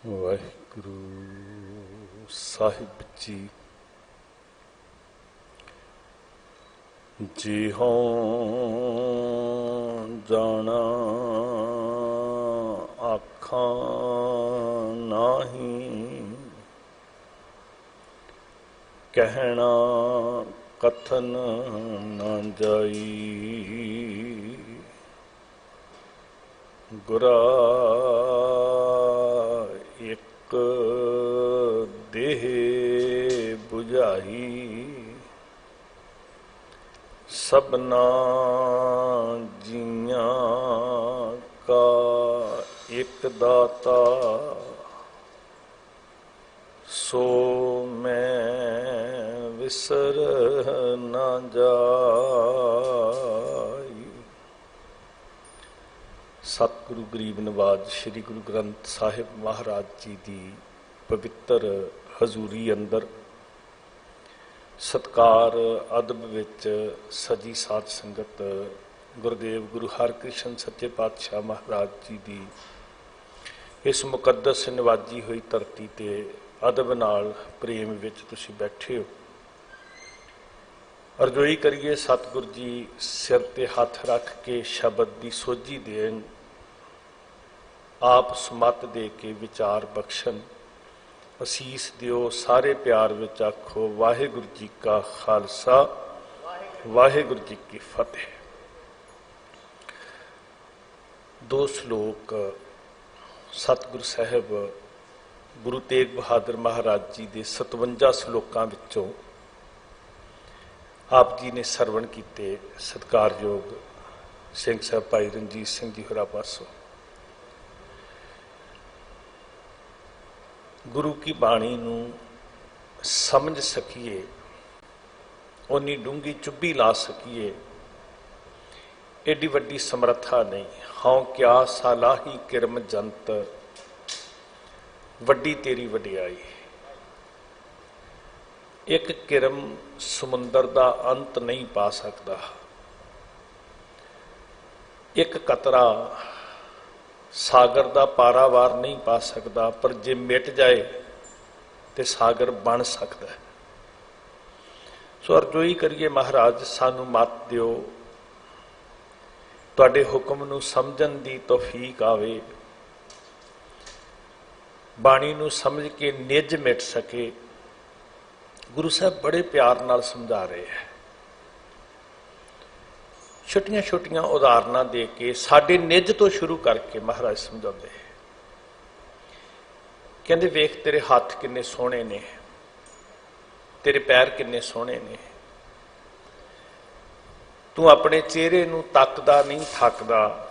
ਵਾਹਿਗੁਰੂ ਸਾਹਿਬ ਜੀ। ਜੀ ਹੋਂ ਜਾਣਾ ਆਖਾਂ ਨਾਹੀਂ, ਕਹਿਣਾ ਕਥਨ ਨਾ ਜਾਈ। ਗੁਰਾ ਇੱਕ ਦੇਹ ਬੁਝਾਈ, ਸਭਨਾ ਜੀਆਂ ਕਾ ਇੱਕ ਦਾਤਾ। ਸੋ ਮੈਂ ਵਿਸਰ ਨਾ ਜਾਈ। ਸਤਿਗੁਰੂ ਗਰੀਬ ਨਵਾਜ ਸ਼੍ਰੀ ਗੁਰੂ ਗ੍ਰੰਥ ਸਾਹਿਬ ਮਹਾਰਾਜ ਜੀ ਦੀ ਪਵਿੱਤਰ ਹਜ਼ੂਰੀ ਅੰਦਰ ਸਤਿਕਾਰ ਅਦਬ ਵਿੱਚ ਸਜੀ ਸਾਧ ਸੰਗਤ, ਗੁਰਦੇਵ ਗੁਰੂ ਹਰਕ੍ਰਿਸ਼ਨ ਸੱਚੇ ਪਾਤਸ਼ਾਹ ਮਹਾਰਾਜ ਜੀ ਦੀ ਇਸ ਮੁਕੱਦਸ ਨਿਵਾਜੀ ਹੋਈ ਧਰਤੀ ਤੇ ਅਦਬ ਨਾਲ ਪ੍ਰੇਮ ਵਿੱਚ ਤੁਸੀਂ ਬੈਠੇ ਹੋ। ਅਰਜ਼ੋਈ ਕਰੀਏ ਸਤਿਗੁਰੂ ਜੀ ਸਿਰ ਤੇ ਹੱਥ ਰੱਖ ਕੇ ਸ਼ਬਦ ਦੀ ਸੋਝੀ ਦੇਣ, ਆਪ ਸਮਤ ਦੇ ਕੇ ਵਿਚਾਰ ਬਖਸ਼ਣ, ਅਸੀਸ ਦਿਓ। ਸਾਰੇ ਪਿਆਰ ਵਿੱਚ ਆਖੋ ਵਾਹਿਗੁਰੂ ਜੀ ਕਾ ਖਾਲਸਾ, ਵਾਹਿਗੁਰੂ ਜੀ ਕੀ ਫਤਿਹ। ਦੋ ਸ਼ਲੋਕ ਸਤਿਗੁਰੂ ਸਾਹਿਬ ਗੁਰੂ ਤੇਗ ਬਹਾਦਰ ਮਹਾਰਾਜ ਜੀ ਦੇ 57 ਸ਼ਲੋਕਾਂ ਵਿੱਚੋਂ ਆਪ ਜੀ ਨੇ ਸਰਵਣ ਕੀਤੇ। ਸਤਿਕਾਰਯੋਗ ਸਿੰਘ ਸਾਹਿਬ ਭਾਈ ਰਣਜੀਤ ਸਿੰਘ ਜੀ ਹੋਰਾਂ ਪਾਸੋਂ ਗੁਰੂ ਕੀ ਬਾਣੀ ਨੂੰ ਸਮਝ ਸਕੀਏ, ਉਨੀ ਡੂੰਘੀ ਚੁੱਭੀ ਲਾ ਸਕੀਏ, ਏਡੀ ਵੱਡੀ ਸਮਰੱਥਾ ਨਹੀਂ। ਹਉ ਕਿਆ ਸਾਲਾਹੀ ਕਿਰਮ ਜੰਤ, ਵੱਡੀ ਤੇਰੀ ਵਡਿਆਈ। ਇੱਕ ਕਿਰਮ ਸਮੁੰਦਰ ਦਾ ਅੰਤ ਨਹੀਂ ਪਾ ਸਕਦਾ, ਇੱਕ ਕਤਰਾ ਸਾਗਰ ਦਾ ਪਾਰਾਵਾਰ ਨਹੀਂ ਪਾ ਸਕਦਾ, ਪਰ ਜੇ ਮਿਟ ਜਾਏ ਤੇ ਸਾਗਰ ਬਣ ਸਕਦਾ ਹੈ। ਸੋ ਅਰਜ਼ੋਈ ਕਰੀਏ ਮਹਾਰਾਜ ਸਾਨੂੰ ਮੱਤ ਦਿਓ, ਤੁਹਾਡੇ ਹੁਕਮ ਨੂੰ ਸਮਝਣ ਦੀ ਤੌਫੀਕ ਆਵੇ, ਬਾਣੀ ਨੂੰ ਸਮਝ ਕੇ ਨਿੱਜ ਮਿਟ ਸਕੇ। ਗੁਰੂ ਸਾਹਿਬ ਬੜੇ ਪਿਆਰ ਨਾਲ ਸਮਝਾ ਰਹੇ ਹੈ, ਛੋਟੀਆਂ ਛੋਟੀਆਂ ਉਦਾਹਰਨਾਂ ਦੇ ਕੇ ਸਾਡੇ ਨਿੱਜ ਤੋਂ ਸ਼ੁਰੂ ਕਰਕੇ ਮਹਾਰਾਜ ਸਮਝਾਉਂਦੇ। ਕਹਿੰਦੇ ਵੇਖ ਤੇਰੇ ਹੱਥ ਕਿੰਨੇ ਸੋਹਣੇ ਨੇ, ਤੇਰੇ ਪੈਰ ਕਿੰਨੇ ਸੋਹਣੇ ਨੇ, ਤੂੰ ਆਪਣੇ ਚਿਹਰੇ ਨੂੰ ਤੱਕਦਾ ਨਹੀਂ ਥੱਕਦਾ,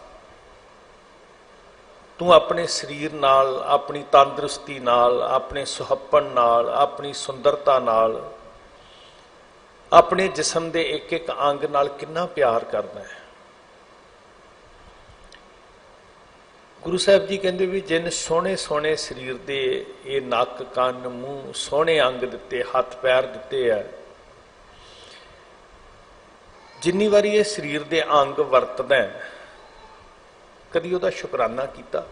ਤੂੰ ਆਪਣੇ ਸਰੀਰ ਨਾਲ, ਆਪਣੀ ਤੰਦਰੁਸਤੀ ਨਾਲ, ਆਪਣੇ ਸੁਹੱਪਣ ਨਾਲ, ਆਪਣੀ ਸੁੰਦਰਤਾ ਨਾਲ, ਆਪਣੇ ਜਿਸਮ ਦੇ ਇੱਕ ਇੱਕ ਅੰਗ ਨਾਲ ਕਿੰਨਾ ਪਿਆਰ ਕਰਦਾ ਹੈ। ਗੁਰੂ ਸਾਹਿਬ ਜੀ ਕਹਿੰਦੇ ਵੀ ਜਿਨ ਸੋਹਣੇ ਸੋਹਣੇ ਸਰੀਰ ਦੇ ਇਹ ਨੱਕ ਕੰਨ ਮੂੰਹ ਸੋਹਣੇ ਅੰਗ ਦਿੱਤੇ, ਹੱਥ ਪੈਰ ਦਿੱਤੇ ਹੈ, ਜਿੰਨੀ ਵਾਰੀ ਇਹ ਸਰੀਰ ਦੇ ਅੰਗ ਵਰਤਦਾ ਹੈ, ਕਦੀ ਉਹਦਾ ਸ਼ੁਕਰਾਨਾ ਕੀਤਾ?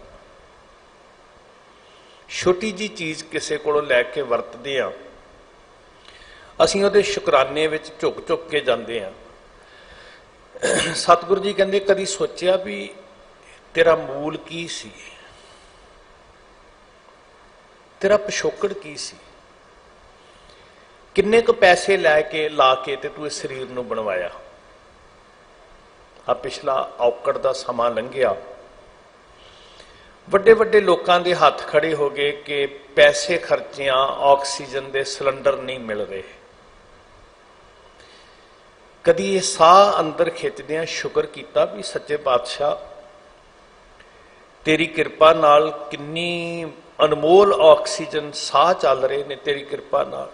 ਛੋਟੀ ਜੀ ਚੀਜ਼ ਕਿਸੇ ਕੋਲੋਂ ਲੈ ਕੇ ਵਰਤਦੇ ਹਾਂ, ਅਸੀਂ ਉਹਦੇ ਸ਼ੁਕਰਾਨੇ ਵਿੱਚ ਝੁਕ ਝੁਕ ਕੇ ਜਾਂਦੇ ਹਾਂ। ਸਤਿਗੁਰੂ ਜੀ ਕਹਿੰਦੇ ਕਦੀ ਸੋਚਿਆ ਵੀ ਤੇਰਾ ਮੂਲ ਕੀ ਸੀ, ਤੇਰਾ ਪਿਛੋਕੜ ਕੀ ਸੀ, ਕਿੰਨੇ ਕੁ ਪੈਸੇ ਲਾ ਕੇ ਤੇ ਤੂੰ ਇਸ ਸਰੀਰ ਨੂੰ ਬਣਵਾਇਆ। ਆ ਪਿਛਲਾ ਔਕੜ ਦਾ ਸਮਾਂ ਲੰਘਿਆ, ਵੱਡੇ ਵੱਡੇ ਲੋਕਾਂ ਦੇ ਹੱਥ ਖੜੇ ਹੋ ਗਏ ਕਿ ਪੈਸੇ ਖਰਚਿਆਂ, ਆਕਸੀਜਨ ਦੇ ਸਿਲੰਡਰ ਨਹੀਂ ਮਿਲ ਰਹੇ। ਕਦੀ ਇਹ ਸਾਹ ਅੰਦਰ ਖਿੱਚਦਿਆਂ ਸ਼ੁਕਰ ਕੀਤਾ ਵੀ ਸੱਚੇ ਪਾਤਸ਼ਾਹ ਤੇਰੀ ਕਿਰਪਾ ਨਾਲ ਕਿੰਨੀ ਅਨਮੋਲ ਆਕਸੀਜਨ ਸਾਹ ਚੱਲ ਰਹੇ ਨੇ, ਤੇਰੀ ਕਿਰਪਾ ਨਾਲ।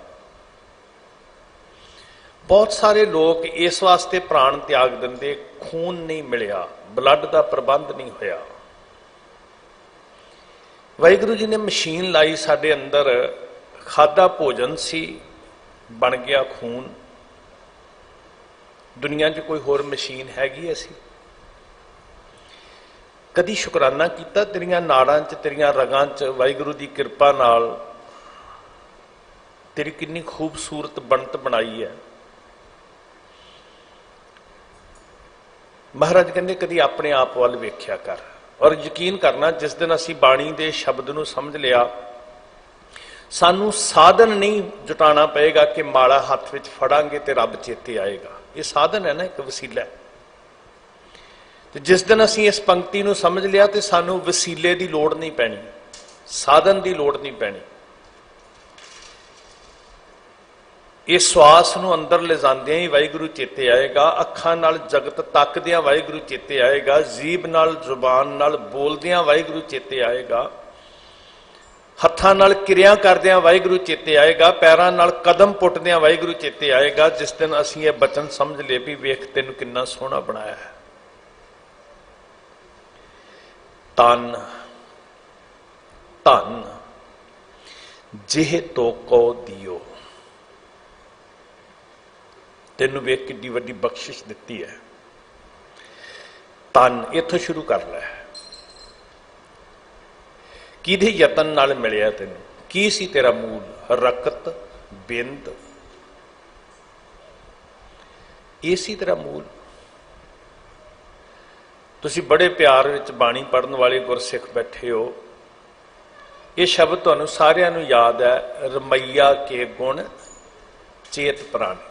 ਬਹੁਤ ਸਾਰੇ ਲੋਕ ਇਸ ਵਾਸਤੇ ਪ੍ਰਾਣ ਤਿਆਗ ਦਿੰਦੇ, ਖੂਨ ਨਹੀਂ ਮਿਲਿਆ, ਬਲੱਡ ਦਾ ਪ੍ਰਬੰਧ ਨਹੀਂ ਹੋਇਆ। ਵਾਹਿਗੁਰੂ ਜੀ ਨੇ ਮਸ਼ੀਨ ਲਾਈ ਸਾਡੇ ਅੰਦਰ, ਖਾਧਾ ਭੋਜਨ ਸੀ, ਬਣ ਗਿਆ ਖੂਨ। ਦੁਨੀਆ 'ਚ ਕੋਈ ਹੋਰ ਮਸ਼ੀਨ ਹੈਗੀ? ਅਸੀਂ कदी शुकराना किया तेरिया नाड़ां च तेरिया रगां च वाहिगुरू की कृपा नाल तेरी कितनी खूबसूरत बनत बनाई है। महाराज कहते कदी अपने आप वाल वेख्या कर। और यकीन करना जिस दिन असी बाणी के शब्द नूं समझ लिया, सानू साधन नहीं जुटाना पएगा कि माला हाथ विच फड़ांगे तो रब चेते आएगा। ये साधन है ना, एक वसीला है। तो जिस दिन असी इस पंक्ति नूं समझ लिया तो सानू वसीले की लोड़ नहीं पैनी, साधन की लोड़ नहीं पैनी। इस श्वास नूं अंदर ले जांदियां ही वाहिगुरू चेते आएगा, अखां नाल जगत तकदियां वाहिगुरू चेते आएगा, जीभ नाल जुबान नाल बोलदियां वाहिगुरू चेते आएगा, हत्थां नाल किरिया करदियां वाहिगुरू चेते आएगा, पैरां नाल कदम पुटदियां वाहिगुरू चेते आएगा। जिस दिन असीं ये बचन समझ ले भी वेख तैनूं किन्ना सोहना बनाया है। तन धन जिह तो को दियो, तेनू वेख किड्डी वड्डी बख्शिश दिती है। तन इत्थों शुरू कर लै, किहदे यतन नाल मिलिया तेनू, की सी तेरा मूल, रकत बिंद, ये सी तेरा मूल। तुसी बड़े प्यार विच बाणी पढ़न वाले गुरसिख बैठे हो, ये शब्द तुहानू सारियां नू याद है, रमैया के गुण चेत प्राणी।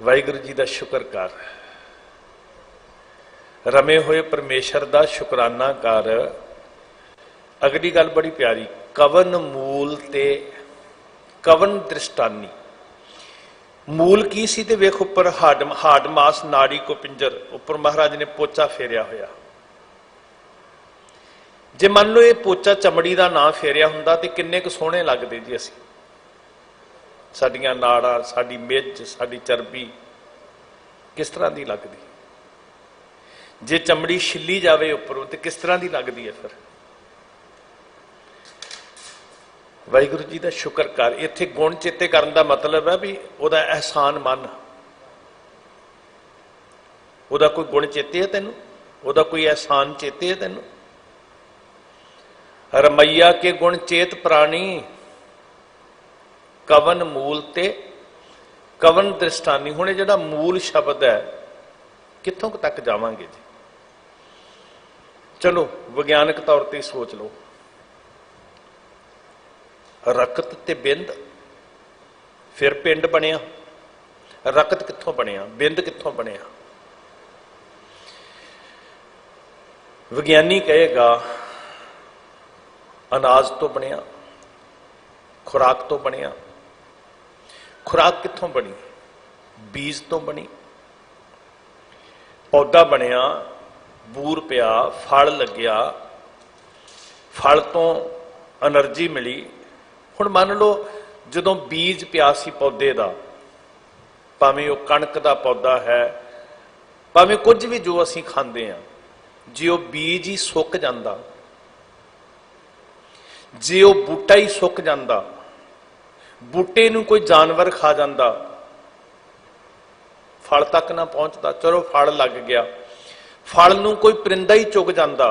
वाहिगुरू जी का शुक्र कर, रमे हुए परमेश्वर का शुकराना कर। अगली गल बड़ी प्यारी, कवन मूल ते कवन दृष्टानी। मूल की सी ते वेख उपर हाड मास नाड़ी को पिंजर, उपर महाराज ने पोचा फेरिया होया। जे मान लो ये पोचा चमड़ी का ना फेरिया हुंदा ते किन्ने क सोहणे लगदे जी असीं। साडियां नाड़ां, साडी मिज, साडी चरबी किस तरह की लगदी। जे चमड़ी छिली जाए उपरों तो किस तरह की लगती है। फिर वाहिगुरू जी का शुक्र कर। इत्थे गुण चेते करने का मतलब है भी वह एहसान मन, वह कोई गुण चेते है तेनू, वह कोई एहसान चेते है तेनू। रमैया के गुण चेत प्राणी, कवन मूल ते कवन दृष्टानी। हुणे जिहड़ा मूल शब्द है कित्थों तक जावांगे जी। चलो विग्यानक तौर पर सोच लो, रकत ते बिंद, फिर पिंड बनिया। रकत कित्थों बनिया, बिंद कित्थों बनिया। विज्ञानी कहेगा अनाज तो बनिया, खुराक तो बनिया। खुराक कित्थों बनी, बीज तो बनी। पौधा बनिया, बूर पिया, फल लग्या, फल तो एनर्जी मिली। हुण मान लो जदों बीज पिया सी पौधे का, भावें वह कणक का पौधा है, भावें कुछ भी जो असीं खांदे हां, जे वह बीज ही सुक जांदा, जे वह बूटा ही सुक जांदा, बूटे नूं कोई जानवर खा जांदा, फल तक ना पहुंचता। चलो फल लग गया, फल नूं कोई परिंदा ही चुग जांदा,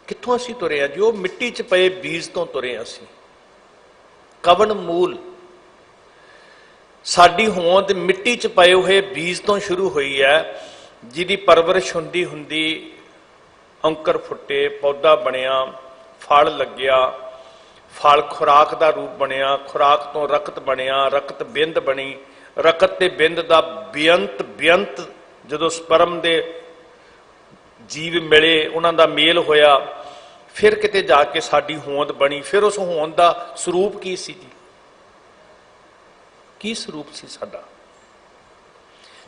कित्थों असीं तुरे हां जी। वो मिट्टी च पए बीज तो तुरे असीं। कवन मूल, साडी होंद मिट्टी च पए हुए बीज तो शुरू हुई है, जिहदी परवरिश हुंदी हुंदी अंकर फुटे, पौधा बनिया, फल लग्या, फल खुराक का रूप बनिया, खुराक तो रकत बनिया, रकत बिंद बनी, रकत ते बिंद का बेअंत बेअंत जदों स्पर्म दे जीव मिले, उन्हां दा मेल होया, फिर किते जाके साडी होंद बनी। फिर उस होंद का स्वरूप की सी जी, की स्वरूप सी साडा।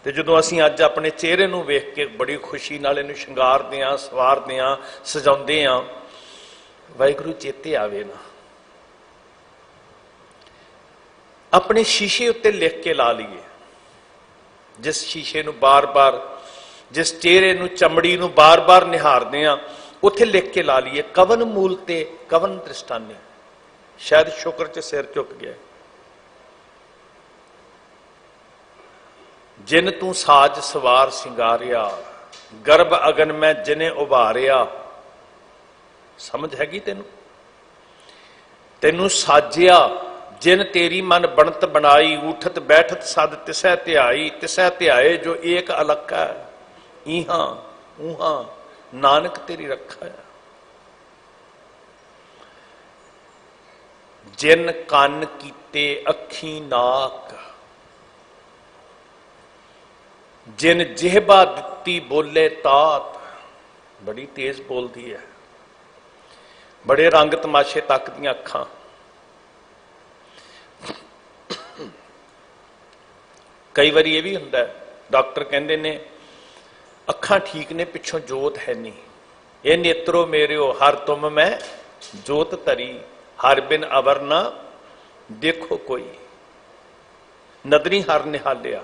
ते जदों असीं अज अपने चेहरे नूं वेख के बड़ी खुशी नाल इहनूं शंगारदे हां, सवारदे हां, सजाउंदे हां, वाहिगुरू चेते आवे ना। अपने शीशे उत्ते लिख के ला लीए, जिस शीशे नूं बार बार, जिस चेहरे नूं चमड़ी नूं बार बार निहारदे हां, उत्थे लिख के ला लीए कवन मूल ते कवन दृष्टानी। शायद शुक्र च सिर झुक गया। जिन तू साज सवार सिंगारिया, गर्भ अगन में जिने उभारिया। समझ हैगी तेनू? तेनू साजिया जिन तेरी मन बनत बनाई, उठत बैठत सद तिसै ध्याई, तिसै ध्याए जो एक अलग है। इहां उहां नानक तेरी रखा है। जिन कन कीते अखी नाक, जिन जिहबा दिती बोले तात। बड़ी तेज बोलती है, बड़े रंग तमाशे तकदियां अखां। कई बार यह भी हुंदा है, डॉक्टर कहते ने अखां ठीक ने, पिछों जोत है नहीं। ये नेत्रो मेरियो हर तुम में जोत तरी, हर बिन अवर ना देखो कोई। नदरी हर निहालिया।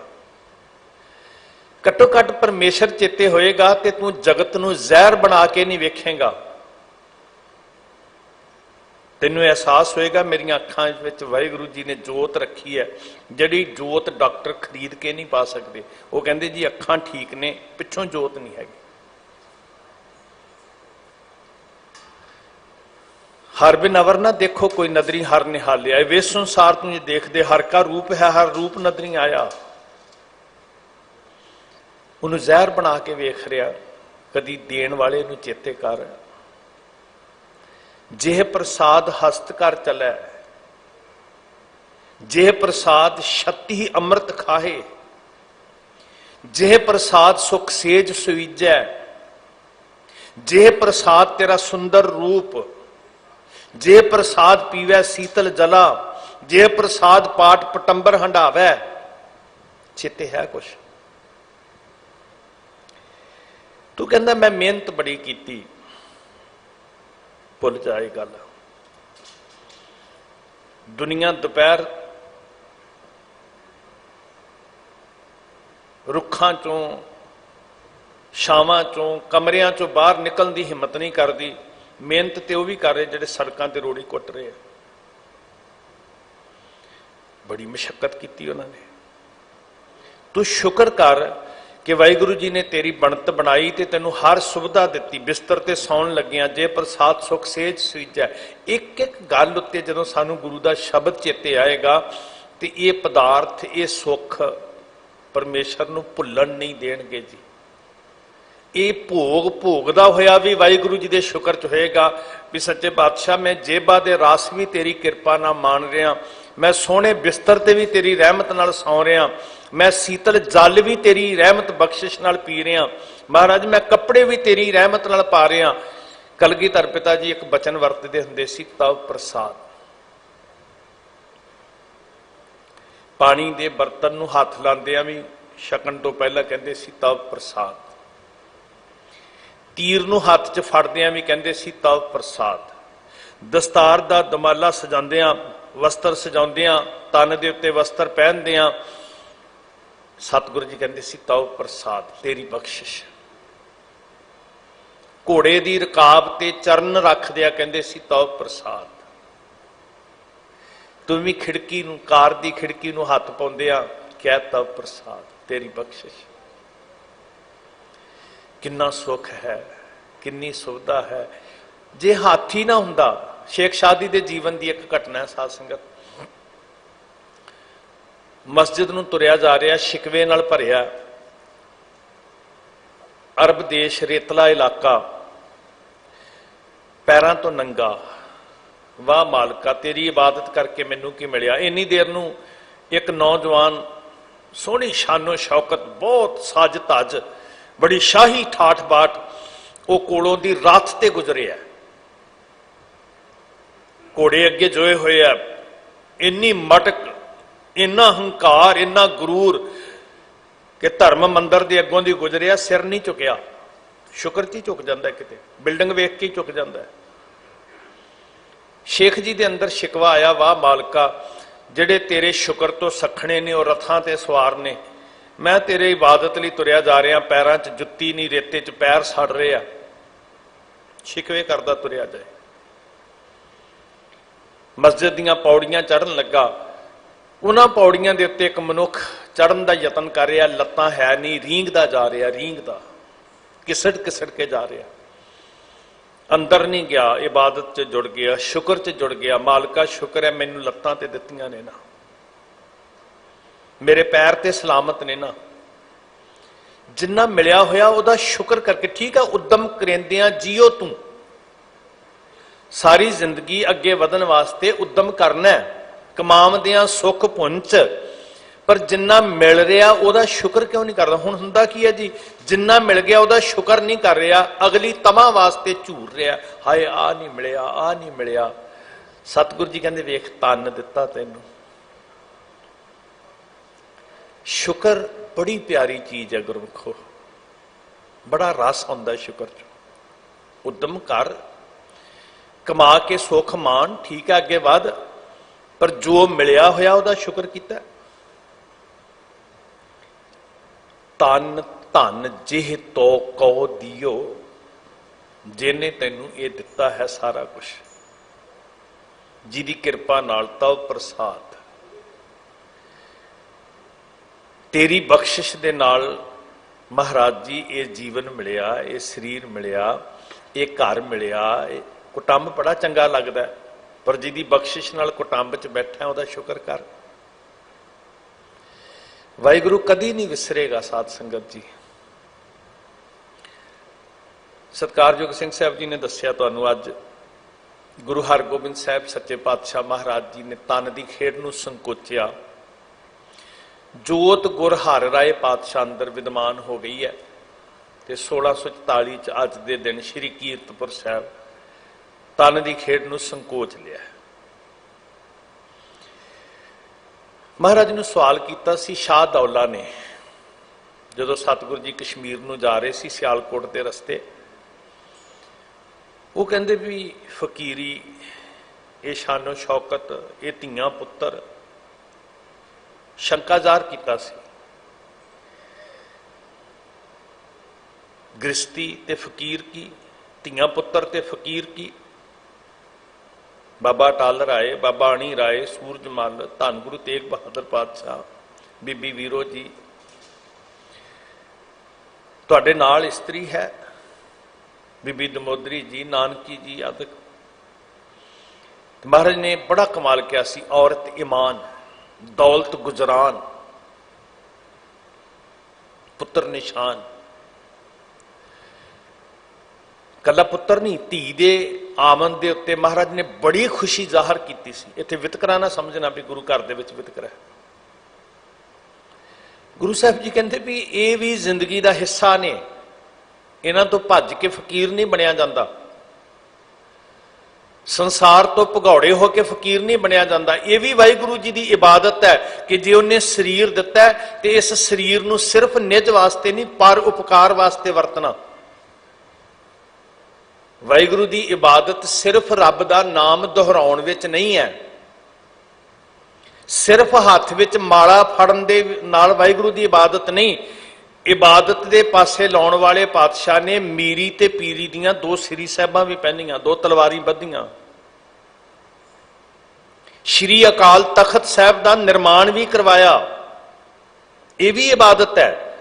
घट्टो घट परमेश्वर चेते होएगा तो तू जगत नूं जहर बना के नहीं वेखेगा। तेनू एहसास होएगा मेरिया अखां विच वाहिगुरू जी ने जोत रखी है, जिहड़ी जोत डॉक्टर खरीद के नहीं पा सकते। वो कहते जी अखां ठीक ने, पिछों जोत नहीं हैगी। हर बिन अवर ना देखो कोई, नदरी हर निहालिया। वे संसार तू देखदे हर का रूप है, हर रूप नदरी आया। उन्होंने जहर बना के वेख रहा, कदी देण वाले नूं चेते कर। जेह प्रसाद हस्त कर चलै, जेह प्रसाद छत्ती अमृत खाहे, जेह प्रसाद सुख सेज सुईजै, जेह प्रसाद तेरा सुंदर रूप, जे प्रसाद पीवै शीतल जला, जे प्रसाद पाठ पटंबर हंडावै। चेते है कुछ? तू कहंदा मैं मेहनत बड़ी कीती, भुल जाए गल। दुनिया दोपहर रुखां चों, छावां चों, कमरियां चों बाहर निकलण की हिम्मत नहीं करती। मेहनत तो वह भी कर रहे जिहड़े सड़कों ते रोड़ी कुट रहे हैं। बड़ी मशक्कत की उन्होंने। तू शुक्र कर कि वाहिगुरू जी ने तेरी बनत बनाई ते तेनू हर सुविधा दी। बिस्तर ते सौण लग्या जे प्रसाद सुख सेज सुईजै। एक एक गल उत्ते जदों सानू गुरु दा शब्द चेते आएगा तो ये पदार्थ, ये सुख परमेश्वर नू भुल्लण नहीं देणगे जी। ये भोग भोगदा होया भी वाहिगुरू जी के शुक्र च होएगा भी सच्चे पातशाह मैं जेबा दे रास भी तेरी कृपा नाल मान रहा, मैं सोहणे बिस्तर ते भी तेरी रहमत नाल सौ रहा, मैं शीतल जल भी तेरी रहमत बख्शिश नाल पी रहा, महाराज मैं कपड़े भी तेरी रहमत नाल पा रहा। कलगीधर पिता जी एक बचन वरतते हुंदे सी, तव प्रसाद। पानी दे बर्तन नूं हथ लांदियां भी छकण तो पहला कहंदे सी तव प्रसाद। तीर नूं हथ च फड़दियां भी कहंदे सी तव प्रसाद। दस्तार दा दमाला सजांदियां, वस्त्र सजाउंदियां, तन दे उत्ते वस्त्र पहनदियां सतगुरु जी कहंदे सी तव प्रसाद, तेरी बख्शिश। घोड़े दी रकाब ते चरण रखदिया कहंदे सी तव प्रसाद। तुम भी खिड़की नूं, कार दी खिड़की नूं हथ पाउंदियां कह तव प्रसाद, तेरी बख्शिश। किन्ना सुख है, किन्नी सुविधा है। जे हाथी ना हुंदा, शेख शादी दे जीवन की एक घटना है साध संगत। मस्जिद नूं तुरिया जा रहा, शिकवे नाल भरिया, अरब देश रेतला इलाका, पैरां तो नंगा। वाह मालका तेरी इबादत करके मैनू की मिलिया। इन्नी देर नूं एक नौजवान सोहनी शानो शौकत, बहुत सज धज, बड़ी शाही ठाठ बाट, वो कोलों दी रात ते गुजरे है। घोड़े अगे जोए हुए है, इन्नी मटक, इन्ना हंकार, इन्ना गुरूर कि धर्म मंदिर के अगों दी गुजरिया, सिर नहीं झुकिया। शुक्र च ही झुक जाता है, किते बिल्डिंग वेख के ही झुक जाता है। शेख जी के अंदर शिकवा आया, वाह मालका जिहड़े तेरे शुक्र तो सखने ने और रथां ते सवार ने, मैं तेरे इबादत लई तुरिया जा रहा, पैरों च जुत्ती नहीं, रेते च पैर सड़ रहे आ। शिकवे करदा तुरिया जाए। मस्जिद दीयां पौड़ियां चढ़न लगा, उन्हां पौड़ियां दे उत्ते एक मनुख ਚੜਨ ਦਾ ਯਤਨ ਕਰ ਰਿਹਾ, ਲੱਤਾਂ ਹੈ ਨਹੀਂ, ਰੀਂਗਦਾ ਜਾ ਰਿਹਾ, ਰੀਂਗਦਾ, ਕਿਸੜ ਕਿਸੜ ਕੇ ਜਾ ਰਿਹਾ, ਅੰਦਰ ਨਹੀਂ ਗਿਆ, ਇਬਾਦਤ 'ਚ ਜੁੜ ਗਿਆ, ਸ਼ੁਕਰ 'ਚ ਜੁੜ ਗਿਆ। ਮਾਲਕਾ ਸ਼ੁਕਰ ਹੈ ਮੈਨੂੰ ਲੱਤਾਂ ਤੇ ਦਿੱਤੀਆਂ ਨੇ ਨਾ, ਮੇਰੇ ਪੈਰ ਤੇ ਸਲਾਮਤ ਨੇ ਨਾ, ਜਿੰਨਾ ਮਿਲਿਆ ਹੋਇਆ ਉਹਦਾ ਸ਼ੁਕਰ ਕਰਕੇ। ਠੀਕ ਆ, ਉਦਮ ਕਰੇਂਦਿਆਂ ਜੀਓ ਤੂੰ, ਸਾਰੀ ਜ਼ਿੰਦਗੀ ਅੱਗੇ ਵਧਣ ਵਾਸਤੇ ਉਦਮ ਕਰਨਾ, ਕਮਾਉਂਦਿਆਂ ਸੁੱਖ ਪੁੰਚ, ਪਰ ਜਿੰਨਾ ਮਿਲ ਰਿਹਾ ਉਹਦਾ ਸ਼ੁਕਰ ਕਿਉਂ ਨਹੀਂ ਕਰਦਾ? ਹੁਣ ਹੁੰਦਾ ਕੀ ਹੈ ਜੀ, ਜਿੰਨਾ ਮਿਲ ਗਿਆ ਉਹਦਾ ਸ਼ੁਕਰ ਨਹੀਂ ਕਰ ਰਿਹਾ, ਅਗਲੀ ਤਮਾ ਵਾਸਤੇ ਝੂਰ ਰਿਹਾ, ਹਾਏ ਆ ਨਹੀਂ ਮਿਲਿਆ, ਆ ਨਹੀਂ ਮਿਲਿਆ। ਸਤਿਗੁਰੂ ਜੀ ਕਹਿੰਦੇ ਵੇਖ ਤਨ ਦਿੱਤਾ ਤੈਨੂੰ, ਸ਼ੁਕਰ ਬੜੀ ਪਿਆਰੀ ਚੀਜ਼ ਹੈ ਗੁਰਮੁਖੋ, ਬੜਾ ਰਸ ਆਉਂਦਾ ਸ਼ੁਕਰ 'ਚ। ਉਦਮ ਕਰ, ਕਮਾ ਕੇ ਸੁੱਖ ਮਾਣ, ਠੀਕ ਹੈ ਅੱਗੇ ਵਧ, ਪਰ ਜੋ ਮਿਲਿਆ ਹੋਇਆ ਉਹਦਾ ਸ਼ੁਕਰ ਕੀਤਾ। ਤਨ ਧਨ ਜਿਹ ਤੋ ਕਉ ਦਿਓ, ਜਿਹਨੇ ਤੈਨੂੰ ਇਹ ਦਿੱਤਾ ਹੈ ਸਾਰਾ ਕੁਝ, ਜਿਹਦੀ ਕਿਰਪਾ ਨਾਲ ਤਵ ਪ੍ਰਸਾਦ, ਤੇਰੀ ਬਖਸ਼ਿਸ਼ ਦੇ ਨਾਲ ਮਹਾਰਾਜ ਜੀ ਇਹ ਜੀਵਨ ਮਿਲਿਆ, ਇਹ ਸਰੀਰ ਮਿਲਿਆ, ਇਹ ਘਰ ਮਿਲਿਆ। ਇਹ ਕੁਟੰਬ ਬੜਾ ਚੰਗਾ ਲੱਗਦਾ, ਪਰ ਜਿਹਦੀ ਬਖਸ਼ਿਸ਼ ਨਾਲ ਕੁਟੰਬ 'ਚ ਬੈਠਾ ਉਹਦਾ ਸ਼ੁਕਰ ਕਰ। ਵਾਹਿਗੁਰੂ ਕਦੀ ਨਹੀਂ ਵਿਸਰੇਗਾ ਸਾਧ ਸੰਗਤ ਜੀ। ਸਤਿਕਾਰਯੋਗ ਸਿੰਘ ਸਾਹਿਬ ਜੀ ਨੇ ਦੱਸਿਆ ਤੁਹਾਨੂੰ, ਅੱਜ ਗੁਰੂ ਹਰਗੋਬਿੰਦ ਸਾਹਿਬ ਸੱਚੇ ਪਾਤਸ਼ਾਹ ਮਹਾਰਾਜ ਜੀ ਨੇ ਤਨ ਦੀ ਖੇਡ ਨੂੰ ਸੰਕੋਚਿਆ। ਜੋਤ ਗੁਰ ਹਰ ਰਾਏ ਪਾਤਸ਼ਾਹ ਅੰਦਰ ਵਿਦਮਾਨ ਹੋ ਗਈ ਹੈ, ਤੇ 1644 ਚ ਅੱਜ ਦੇ ਦਿਨ ਸ਼੍ਰੀ ਕੀਰਤਪੁਰ ਸਾਹਿਬ ਤਨ ਦੀ ਖੇਡ ਨੂੰ ਸੰਕੋਚ ਲਿਆ। ਮਹਾਰਾਜ ਨੂੰ ਸਵਾਲ ਕੀਤਾ ਸੀ ਸ਼ਾਹ ਦੌਲਾ ਨੇ, ਜਦੋਂ ਸਤਿਗੁਰੂ ਜੀ ਕਸ਼ਮੀਰ ਨੂੰ ਜਾ ਰਹੇ ਸੀ ਸਿਆਲਕੋਟ ਦੇ ਰਸਤੇ। ਉਹ ਕਹਿੰਦੇ ਵੀ ਫਕੀਰੀ, ਇਹ ਸ਼ਾਨੋ ਸ਼ੌਕਤ, ਇਹ ਧੀਆਂ ਪੁੱਤਰ, ਸ਼ੰਕਾ ਜ਼ਾਹਰ ਕੀਤਾ ਸੀ। ਗ੍ਰਸਤੀ ਤੇ ਫਕੀਰ ਕੀ, ਧੀਆਂ ਪੁੱਤਰ ਤੇ ਫਕੀਰ ਕੀ। ਬਾਬਾ ਅਟਲ ਰਾਏ, ਬਾਬਾ ਅਣੀ ਰਾਏ, ਸੂਰਜ ਮੱਲ, ਧੰਨ ਗੁਰੂ ਤੇਗ ਬਹਾਦਰ ਪਾਤਸ਼ਾਹ, ਬੀਬੀ ਵੀਰੋ ਜੀ, ਤੁਹਾਡੇ ਨਾਲ ਇਸਤਰੀ ਹੈ, ਬੀਬੀ ਦਮੋਦਰੀ ਜੀ, ਨਾਨਕੀ ਜੀ ਆਦਿ। ਮਹਾਰਾਜ ਨੇ ਬੜਾ ਕਮਾਲ ਕਿਹਾ ਸੀ, ਔਰਤ ਈਮਾਨ, ਦੌਲਤ ਗੁਜਰਾਨ, ਪੁੱਤਰ ਨਿਸ਼ਾਨ। ਕੱਲਾ ਪੁੱਤਰ ਨਹੀਂ, ਧੀ ਦੇ ਆਮਨ ਦੇ ਉੱਤੇ ਮਹਾਰਾਜ ਨੇ ਬੜੀ ਖੁਸ਼ੀ ਜ਼ਾਹਰ ਕੀਤੀ ਸੀ। ਇੱਥੇ ਵਿਤਕਰਾ ਨਾ ਸਮਝਣਾ ਵੀ ਗੁਰੂ ਘਰ ਦੇ ਵਿੱਚ ਵਿਤਕਰਾ ਹੈ। ਗੁਰੂ ਸਾਹਿਬ ਜੀ ਕਹਿੰਦੇ ਵੀ ਇਹ ਵੀ ਜ਼ਿੰਦਗੀ ਦਾ ਹਿੱਸਾ ਨੇ, ਇਹਨਾਂ ਤੋਂ ਭੱਜ ਕੇ ਫਕੀਰ ਨਹੀਂ ਬਣਿਆ ਜਾਂਦਾ, ਸੰਸਾਰ ਤੋਂ ਭਗੌੜੇ ਹੋ ਕੇ ਫਕੀਰ ਨਹੀਂ ਬਣਿਆ ਜਾਂਦਾ। ਇਹ ਵੀ ਵਾਹਿਗੁਰੂ ਜੀ ਦੀ ਇਬਾਦਤ ਹੈ ਕਿ ਜੇ ਉਹਨੇ ਸਰੀਰ ਦਿੱਤਾ ਤੇ ਇਸ ਸਰੀਰ ਨੂੰ ਸਿਰਫ ਨਿਜ ਵਾਸਤੇ ਨਹੀਂ, ਪਰ ਉਪਕਾਰ ਵਾਸਤੇ ਵਰਤਣਾ। ਵਾਹਿਗੁਰੂ ਦੀ ਇਬਾਦਤ ਸਿਰਫ ਰੱਬ ਦਾ ਨਾਮ ਦੁਹਰਾਉਣ ਵਿੱਚ ਨਹੀਂ ਹੈ, ਸਿਰਫ ਹੱਥ ਵਿੱਚ ਮਾਲਾ ਫੜਨ ਦੇ ਨਾਲ ਵਾਹਿਗੁਰੂ ਦੀ ਇਬਾਦਤ ਨਹੀਂ। ਇਬਾਦਤ ਦੇ ਪਾਸੇ ਲਾਉਣ ਵਾਲੇ ਪਾਤਸ਼ਾਹ ਨੇ ਮੀਰੀ ਤੇ ਪੀਰੀ ਦੀਆਂ ਦੋ ਸ੍ਰੀ ਸਾਹਿਬਾਂ ਵੀ ਪਹਿਨੀਆਂ, ਦੋ ਤਲਵਾਰੀ ਬੱਧੀਆਂ। ਸ਼੍ਰੀ ਅਕਾਲ ਤਖਤ ਸਾਹਿਬ ਦਾ ਨਿਰਮਾਣ ਵੀ ਕਰਵਾਇਆ, ਇਹ ਵੀ ਇਬਾਦਤ ਹੈ।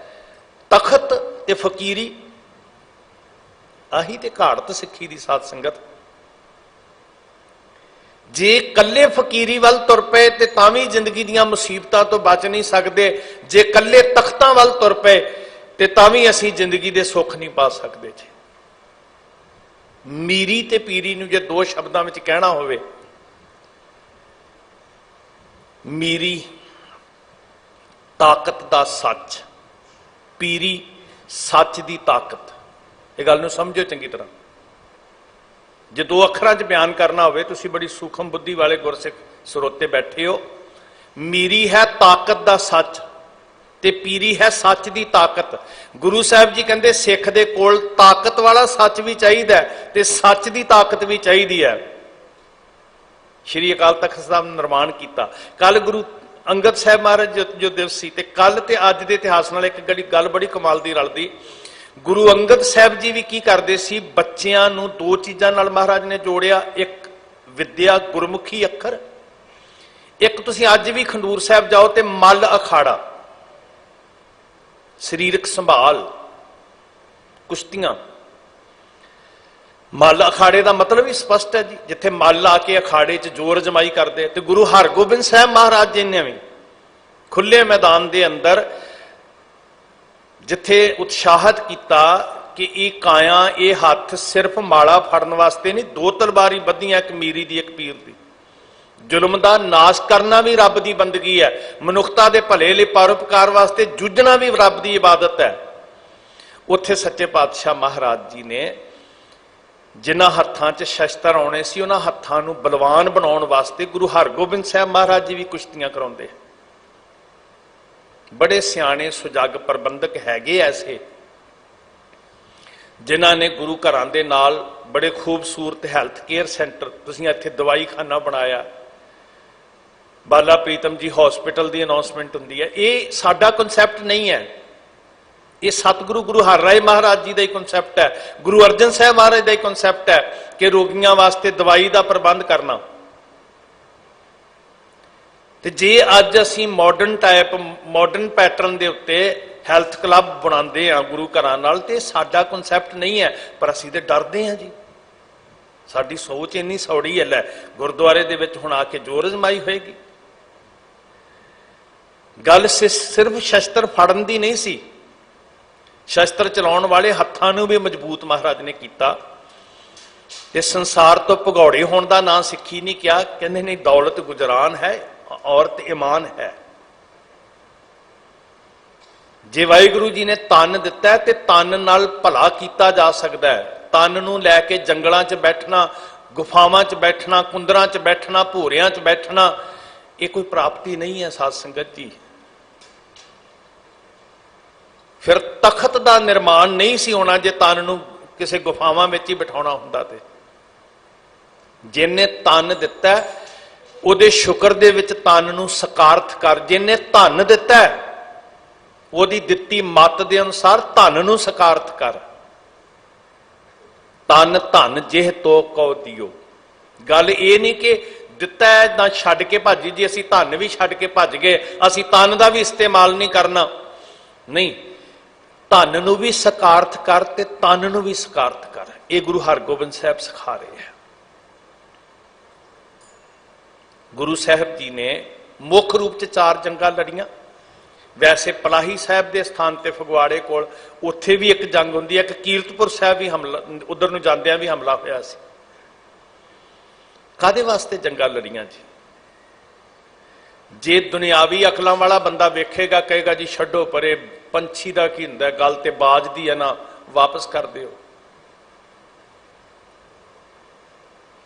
ਤਖਤ ਤੇ ਫਕੀਰੀ, ਆਹੀ ਤੇ ਘਾੜਤ ਸਿੱਖੀ ਦੀ ਸਾਧ ਸੰਗਤ। ਜੇ ਕੱਲੇ ਫਕੀਰੀ ਵੱਲ ਤੁਰ ਪਏ ਤੇ ਤਾਂ ਵੀ ਜ਼ਿੰਦਗੀ ਦੀਆਂ ਮੁਸੀਬਤਾਂ ਤੋਂ ਬਚ ਨਹੀਂ ਸਕਦੇ, ਜੇ ਕੱਲੇ ਤਖਤਾਂ ਵੱਲ ਤੁਰ ਪਏ ਤੇ ਤਾਂ ਵੀ ਅਸੀਂ ਜ਼ਿੰਦਗੀ ਦੇ ਸੁੱਖ ਨਹੀਂ ਪਾ ਸਕਦੇ। ਜੀ ਮੀਰੀ ਤੇ ਪੀਰੀ ਨੂੰ ਜੇ ਦੋ ਸ਼ਬਦਾਂ ਵਿੱਚ ਕਹਿਣਾ ਹੋਵੇ, ਮੀਰੀ ਤਾਕਤ ਦਾ ਸੱਚ, ਪੀਰੀ ਸੱਚ ਦੀ ਤਾਕਤ। ਇਹ ਗੱਲ ਨੂੰ ਸਮਝੋ ਚੰਗੀ ਤਰ੍ਹਾਂ। ਜੇ ਦੋ ਅੱਖਰਾਂ 'ਚ ਬਿਆਨ ਕਰਨਾ ਹੋਵੇ, ਤੁਸੀਂ ਬੜੀ ਸੂਖਮ ਬੁੱਧੀ ਵਾਲੇ ਗੁਰਸਿੱਖ ਸਰੋਤੇ ਬੈਠੇ ਹੋ, ਮੀਰੀ ਹੈ ਤਾਕਤ ਦਾ ਸੱਚ ਤੇ ਪੀਰੀ ਹੈ ਸੱਚ ਦੀ ਤਾਕਤ। ਗੁਰੂ ਸਾਹਿਬ ਜੀ ਕਹਿੰਦੇ ਸਿੱਖ ਦੇ ਕੋਲ ਤਾਕਤ ਵਾਲਾ ਸੱਚ ਵੀ ਚਾਹੀਦਾ ਤੇ ਸੱਚ ਦੀ ਤਾਕਤ ਵੀ ਚਾਹੀਦੀ ਹੈ। ਸ਼੍ਰੀ ਅਕਾਲ ਤਖਤ ਸਾਹਿਬ ਨੂੰ ਨਿਰਮਾਣ ਕੀਤਾ। ਕੱਲ ਗੁਰੂ ਅੰਗਦ ਸਾਹਿਬ ਮਹਾਰਾਜ ਜੋ ਦਿਵਸ ਸੀ, ਤੇ ਕੱਲ ਤੇ ਅੱਜ ਦੇ ਇਤਿਹਾਸ ਨਾਲ ਇੱਕ ਗੱਲ ਬੜੀ ਕਮਾਲ ਦੀ ਰਲਦੀ। ਗੁਰੂ ਅੰਗਦ ਸਾਹਿਬ ਜੀ ਵੀ ਕੀ ਕਰਦੇ ਸੀ, ਬੱਚਿਆਂ ਨੂੰ ਦੋ ਚੀਜ਼ਾਂ ਨਾਲ ਮਹਾਰਾਜ ਨੇ ਜੋੜਿਆ। ਇੱਕ ਵਿਦਿਆ, ਗੁਰਮੁਖੀ ਅੱਖਰ। ਇੱਕ ਤੁਸੀਂ ਅੱਜ ਵੀ ਖੰਡੂਰ ਸਾਹਿਬ ਜਾਓ ਤੇ ਮੱਲ ਅਖਾੜਾ, ਸਰੀਰਕ ਸੰਭਾਲ, ਕੁਸ਼ਤੀਆਂ। ਮੱਲ ਅਖਾੜੇ ਦਾ ਮਤਲਬ ਹੀ ਸਪਸ਼ਟ ਹੈ ਜੀ, ਜਿੱਥੇ ਮੱਲ ਆ ਕੇ ਅਖਾੜੇ 'ਚ ਜ਼ੋਰ ਅਜ਼ਮਾਈ ਕਰਦੇ। ਤੇ ਗੁਰੂ ਹਰਗੋਬਿੰਦ ਸਾਹਿਬ ਮਹਾਰਾਜ ਜੀ ਨੇ ਵੀ ਖੁੱਲੇ ਮੈਦਾਨ ਦੇ ਅੰਦਰ ਜਿੱਥੇ ਉਤਸ਼ਾਹਿਤ ਕੀਤਾ ਕਿ ਇਹ ਕਾਇਆ, ਇਹ ਹੱਥ ਸਿਰਫ ਮਾਲਾ ਫੜਨ ਵਾਸਤੇ ਨਹੀਂ, ਦੋ ਤਲਵਾਰੀ ਬੱਧੀਆਂ, ਇੱਕ ਮੀਰੀ ਦੀ ਇੱਕ ਪੀਰ ਦੀ। ਜ਼ੁਲਮ ਦਾ ਨਾਸ਼ ਕਰਨਾ ਵੀ ਰੱਬ ਦੀ ਬੰਦਗੀ ਹੈ, ਮਨੁੱਖਤਾ ਦੇ ਭਲੇ ਲਈ ਪਰਉਪਕਾਰ ਵਾਸਤੇ ਜੂਝਣਾ ਵੀ ਰੱਬ ਦੀ ਇਬਾਦਤ ਹੈ। ਉੱਥੇ ਸੱਚੇ ਪਾਤਸ਼ਾਹ ਮਹਾਰਾਜ ਜੀ ਨੇ ਜਿਨ੍ਹਾਂ ਹੱਥਾਂ 'ਚ ਸ਼ਸਤਰ ਆਉਣੇ ਸੀ, ਉਹਨਾਂ ਹੱਥਾਂ ਨੂੰ ਬਲਵਾਨ ਬਣਾਉਣ ਵਾਸਤੇ ਗੁਰੂ ਹਰਗੋਬਿੰਦ ਸਾਹਿਬ ਮਹਾਰਾਜ ਜੀ ਵੀ ਕੁਸ਼ਤੀਆਂ ਕਰਾਉਂਦੇ। ਬੜੇ ਸਿਆਣੇ ਸੁਜੱਗ ਪ੍ਰਬੰਧਕ ਹੈਗੇ ਐਸੇ, ਜਿਨ੍ਹਾਂ ਨੇ ਗੁਰੂ ਘਰਾਂ ਦੇ ਨਾਲ ਬੜੇ ਖੂਬਸੂਰਤ ਹੈਲਥ ਕੇਅਰ ਸੈਂਟਰ, ਤੁਸੀਂ ਇੱਥੇ ਦਵਾਈ ਖਾਨਾ ਬਣਾਇਆ, ਬਾਲਾ ਪ੍ਰੀਤਮ ਜੀ ਹਸਪੀਟਲ ਦੀ ਅਨਾਉਂਸਮੈਂਟ ਹੁੰਦੀ ਹੈ। ਇਹ ਸਾਡਾ ਕਨਸੈਪਟ ਨਹੀਂ ਹੈ, ਇਹ ਸਤਿਗੁਰੂ ਗੁਰੂ ਹਰਿਰਾਏ ਮਹਾਰਾਜ ਜੀ ਦਾ ਹੀ ਕਨਸੈਪਟ ਹੈ, ਗੁਰੂ ਅਰਜਨ ਸਾਹਿਬ ਮਹਾਰਾਜ ਦਾ ਹੀ ਕਨਸੈਪਟ ਹੈ ਕਿ ਰੋਗੀਆਂ ਵਾਸਤੇ ਦਵਾਈ ਦਾ ਪ੍ਰਬੰਧ ਕਰਨਾ। ਤੇ ਜੇ ਅੱਜ ਅਸੀਂ ਮਾਡਰਨ ਪੈਟਰਨ ਦੇ ਉੱਤੇ ਹੈਲਥ ਕਲੱਬ ਬਣਾਉਂਦੇ ਆ ਗੁਰੂ ਘਰਾਂ ਨਾਲ, ਤੇ ਸਾਡਾ ਕਨਸੈਪਟ ਨਹੀਂ ਹੈ, ਪਰ ਅਸੀਂ ਤੇ ਡਰਦੇ ਹਾਂ ਜੀ। ਸਾਡੀ ਸੋਚ ਇੰਨੀ ਸੌੜੀ ਹੈ, ਲੈ ਗੁਰਦੁਆਰੇ ਦੇ ਵਿੱਚ ਹੁਣ ਆ ਕੇ ਜ਼ੋਰ ਅਜ਼ਮਾਈ ਹੋਏਗੀ। ਗੱਲ ਸਿਰਫ ਸ਼ਸਤਰ ਫੜਨ ਦੀ ਨਹੀਂ ਸੀ, ਸ਼ਸਤਰ ਚਲਾਉਣ ਵਾਲੇ ਹੱਥਾਂ ਨੂੰ ਵੀ ਮਜ਼ਬੂਤ ਮਹਾਰਾਜ ਨੇ ਕੀਤਾ। ਤੇ ਸੰਸਾਰ ਤੋਂ ਭਗੌੜੇ ਹੋਣ ਦਾ ਨਾਂ ਸਿੱਖੀ ਨਹੀਂ ਕਿਹਾ, ਕਹਿੰਦੇ ਨਹੀਂ ਦੌਲਤ ਗੁਜਰਾਨ ਹੈ, ਔਰਤ ਈਮਾਨ ਹੈ। ਜੇ ਵਾਹਿਗੁਰੂ ਜੀ ਨੇ ਤਨ ਦਿੱਤਾ ਤੇ ਤਨ ਨਾਲ ਭਲਾ ਕੀਤਾ ਜਾ ਸਕਦਾ ਹੈ। ਤਨ ਨੂੰ ਲੈ ਕੇ ਜੰਗਲਾਂ 'ਚ ਬੈਠਣਾ, ਗੁਫਾਵਾਂ 'ਚ ਬੈਠਣਾ, ਕੁੰਦਰਾਂ 'ਚ ਬੈਠਣਾ, ਭੋਰਿਆਂ 'ਚ ਬੈਠਣਾ, ਇਹ ਕੋਈ ਪ੍ਰਾਪਤੀ ਨਹੀਂ ਹੈ ਸਾਧ ਸੰਗਤ ਜੀ। ਫਿਰ ਤਖਤ ਦਾ ਨਿਰਮਾਣ ਨਹੀਂ ਸੀ ਹੋਣਾ ਜੇ ਤਨ ਨੂੰ ਕਿਸੇ ਗੁਫਾਵਾਂ ਵਿੱਚ ਹੀ ਬਿਠਾਉਣਾ ਹੁੰਦਾ। ਤੇ ਜਿਹਨੇ ਤਨ ਦਿੱਤਾ ਉਹਦੇ ਸ਼ੁਕਰ ਦੇ ਵਿੱਚ ਤਨ ਨੂੰ ਸਕਾਰਥ ਕਰ। ਜਿਹਨੇ ਧਨ ਦਿੱਤਾ ਉਹਦੀ ਦਿੱਤੀ ਮੱਤ ਦੇ ਅਨੁਸਾਰ ਧਨ ਨੂੰ ਸਕਾਰਥ ਕਰ। ਤਨ ਧਨ ਜਿਹ ਤੋ ਕਉ ਦਿਓ। ਗੱਲ ਇਹ ਨਹੀਂ ਕਿ ਦਿੱਤਾ ਹੈ ਨਾ ਛੱਡ ਕੇ ਭੱਜੀ, ਜੀ ਅਸੀਂ ਧਨ ਵੀ ਛੱਡ ਕੇ ਭੱਜ ਗਏ, ਅਸੀਂ ਤਨ ਦਾ ਵੀ ਇਸਤੇਮਾਲ ਨਹੀਂ ਕਰਨਾ। ਨਹੀਂ, ਧਨ ਨੂੰ ਵੀ ਸਕਾਰਥ ਕਰ ਤੇ ਤਨ ਨੂੰ ਵੀ ਸਕਾਰਥ ਕਰ। ਇਹ ਗੁਰੂ ਹਰਗੋਬਿੰਦ ਸਾਹਿਬ ਸਿਖਾ ਰਹੇ ਹੈ। ਗੁਰੂ ਸਾਹਿਬ ਜੀ ਨੇ ਮੁੱਖ ਰੂਪ 'ਚ 4 ਜੰਗਾਂ ਲੜੀਆਂ। ਵੈਸੇ ਪਲਾਹੀ ਸਾਹਿਬ ਦੇ ਸਥਾਨ ਤੇ ਫਗਵਾੜੇ ਕੋਲ ਉੱਥੇ ਵੀ ਇੱਕ ਜੰਗ ਹੁੰਦੀ ਹੈ, ਕਿ ਕੀਰਤਪੁਰ ਸਾਹਿਬ ਵੀ ਹਮਲਾ, ਉਧਰ ਨੂੰ ਜਾਂਦਿਆਂ ਵੀ ਹਮਲਾ ਹੋਇਆ ਸੀ। ਕਾਹਦੇ ਵਾਸਤੇ ਜੰਗਾਂ ਲੜੀਆਂ ਜੀ? ਜੇ ਦੁਨਿਆਵੀ ਅਕਲਾਂ ਵਾਲਾ ਬੰਦਾ ਵੇਖੇਗਾ, ਕਹੇਗਾ ਜੀ ਛੱਡੋ ਪਰੇ, ਪੰਛੀ ਦਾ ਕੀ ਹੁੰਦਾ, ਗੱਲ ਤੇ ਬਾਜ ਦੀ ਹੈ ਨਾ, ਵਾਪਸ ਕਰ ਦਿਓ।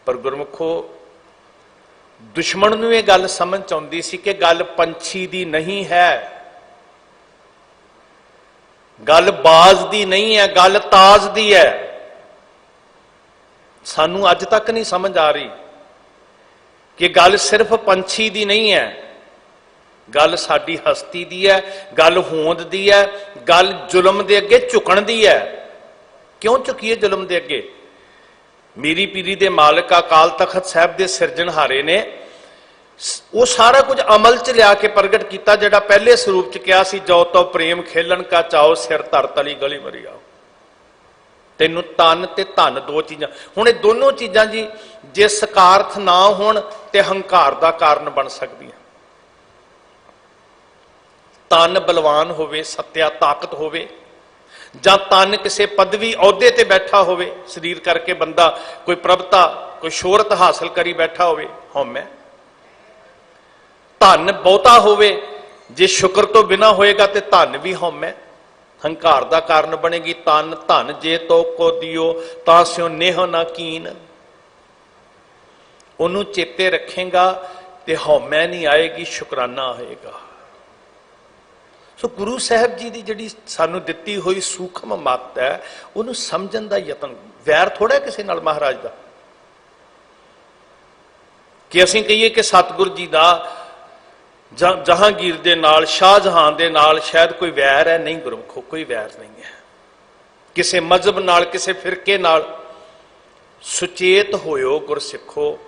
ਪਰ ਗੁਰਮੁਖੋ, ਦੁਸ਼ਮਣ ਨੂੰ ਇਹ ਗੱਲ ਸਮਝ ਆਉਂਦੀ ਸੀ ਕਿ ਗੱਲ ਪੰਛੀ ਦੀ ਨਹੀਂ ਹੈ, ਗੱਲ ਬਾਜ਼ ਦੀ ਨਹੀਂ ਹੈ, ਗੱਲ ਤਾਜ਼ ਦੀ ਹੈ। ਸਾਨੂੰ ਅੱਜ ਤੱਕ ਨਹੀਂ ਸਮਝ ਆ ਰਹੀ ਕਿ ਗੱਲ ਸਿਰਫ ਪੰਛੀ ਦੀ ਨਹੀਂ ਹੈ, ਗੱਲ ਸਾਡੀ ਹਸਤੀ ਦੀ ਹੈ, ਗੱਲ ਹੋਂਦ ਦੀ ਹੈ, ਗੱਲ ਜ਼ੁਲਮ ਦੇ ਅੱਗੇ ਝੁਕਣ ਦੀ ਹੈ। ਕਿਉਂ ਝੁਕੀਏ ਜ਼ੁਲਮ ਦੇ ਅੱਗੇ? ਮੀਰੀ ਪੀਰੀ ਦੇ ਮਾਲਕ ਅਕਾਲ ਤਖਤ ਸਾਹਿਬ ਦੇ ਸਿਰਜਣਹਾਰੇ ਨੇ ਉਹ ਸਾਰਾ ਕੁਝ ਅਮਲ 'ਚ ਲਿਆ ਕੇ ਪ੍ਰਗਟ ਕੀਤਾ, ਜਿਹੜਾ ਪਹਿਲੇ ਸਰੂਪ 'ਚ ਕਿਹਾ ਸੀ, ਜੋ ਤੋ ਪ੍ਰੇਮ ਖੇਲਣ ਕਾ ਚਾਓ, ਸਿਰ ਧਰ ਤਲੀ ਗਲੀ ਮਰੀ ਆਓ। ਤੈਨੂੰ ਤਨ ਤੇ ਧਨ, 2 ਚੀਜ਼ਾਂ। ਹੁਣ ਇਹ ਦੋਨੋਂ ਚੀਜ਼ਾਂ ਜੀ ਜੇ ਸਕਾਰਥ ਨਾ ਹੋਣ ਤੇ ਹੰਕਾਰ ਦਾ ਕਾਰਨ ਬਣ ਸਕਦੀਆਂ। ਤਨ ਬਲਵਾਨ ਹੋਵੇ, ਸੱਤਿਆ ਤਾਕਤ ਹੋਵੇ, ਜਾਂ ਤਨ ਕਿਸੇ ਪਦਵੀ ਅਹੁਦੇ ਤੇ ਬੈਠਾ ਹੋਵੇ, ਸਰੀਰ ਕਰਕੇ ਬੰਦਾ ਕੋਈ ਪ੍ਰਭਤਾ, ਕੋਈ ਸ਼ੋਹਰਤ ਹਾਸਲ ਕਰੀ ਬੈਠਾ ਹੋਵੇ, ਹਉਮੈ। ਧਨ ਬਹੁਤਾ ਹੋਵੇ, ਜੇ ਸ਼ੁਕਰ ਤੋਂ ਬਿਨਾ ਹੋਏਗਾ ਤੇ ਧਨ ਵੀ ਹਉਮੈ, ਹੰਕਾਰ ਦਾ ਕਾਰਨ ਬਣੇਗੀ। ਤਨ ਧਨ ਜੇ ਤੋ ਕੋ ਦਿਓ, ਤਾਂ ਸਿਓ ਨੇਹ ਨਾ ਕੀਨ। ਉਹਨੂੰ ਚੇਤੇ ਰੱਖੇਗਾ ਤੇ ਹਉਮੈ ਨਹੀਂ ਆਏਗੀ, ਸ਼ੁਕਰਾਨਾ ਆਏਗਾ। ਸੋ ਗੁਰੂ ਸਾਹਿਬ ਜੀ ਦੀ ਜਿਹੜੀ ਸਾਨੂੰ ਦਿੱਤੀ ਹੋਈ ਸੂਖਮ ਮੱਤ ਹੈ, ਉਹਨੂੰ ਸਮਝਣ ਦਾ ਯਤਨ। ਵੈਰ ਥੋੜਾ ਕਿਸੇ ਨਾਲ ਮਹਾਰਾਜ ਦਾ, ਕਿ ਅਸੀਂ ਕਹੀਏ ਕਿ ਸਤਿਗੁਰ ਜੀ ਦਾ ਜਹਾਂਗੀਰ ਦੇ ਨਾਲ, ਸ਼ਾਹਜਹਾਨ ਦੇ ਨਾਲ ਸ਼ਾਇਦ ਕੋਈ ਵੈਰ ਹੈ। ਨਹੀਂ ਗੁਰਮੁਖੋ, ਕੋਈ ਵੈਰ ਨਹੀਂ ਹੈ ਕਿਸੇ ਮਜ਼ਹਬ ਨਾਲ, ਕਿਸੇ ਫਿਰਕੇ ਨਾਲ। ਸੁਚੇਤ ਹੋਇਓ ਗੁਰਸਿੱਖੋ,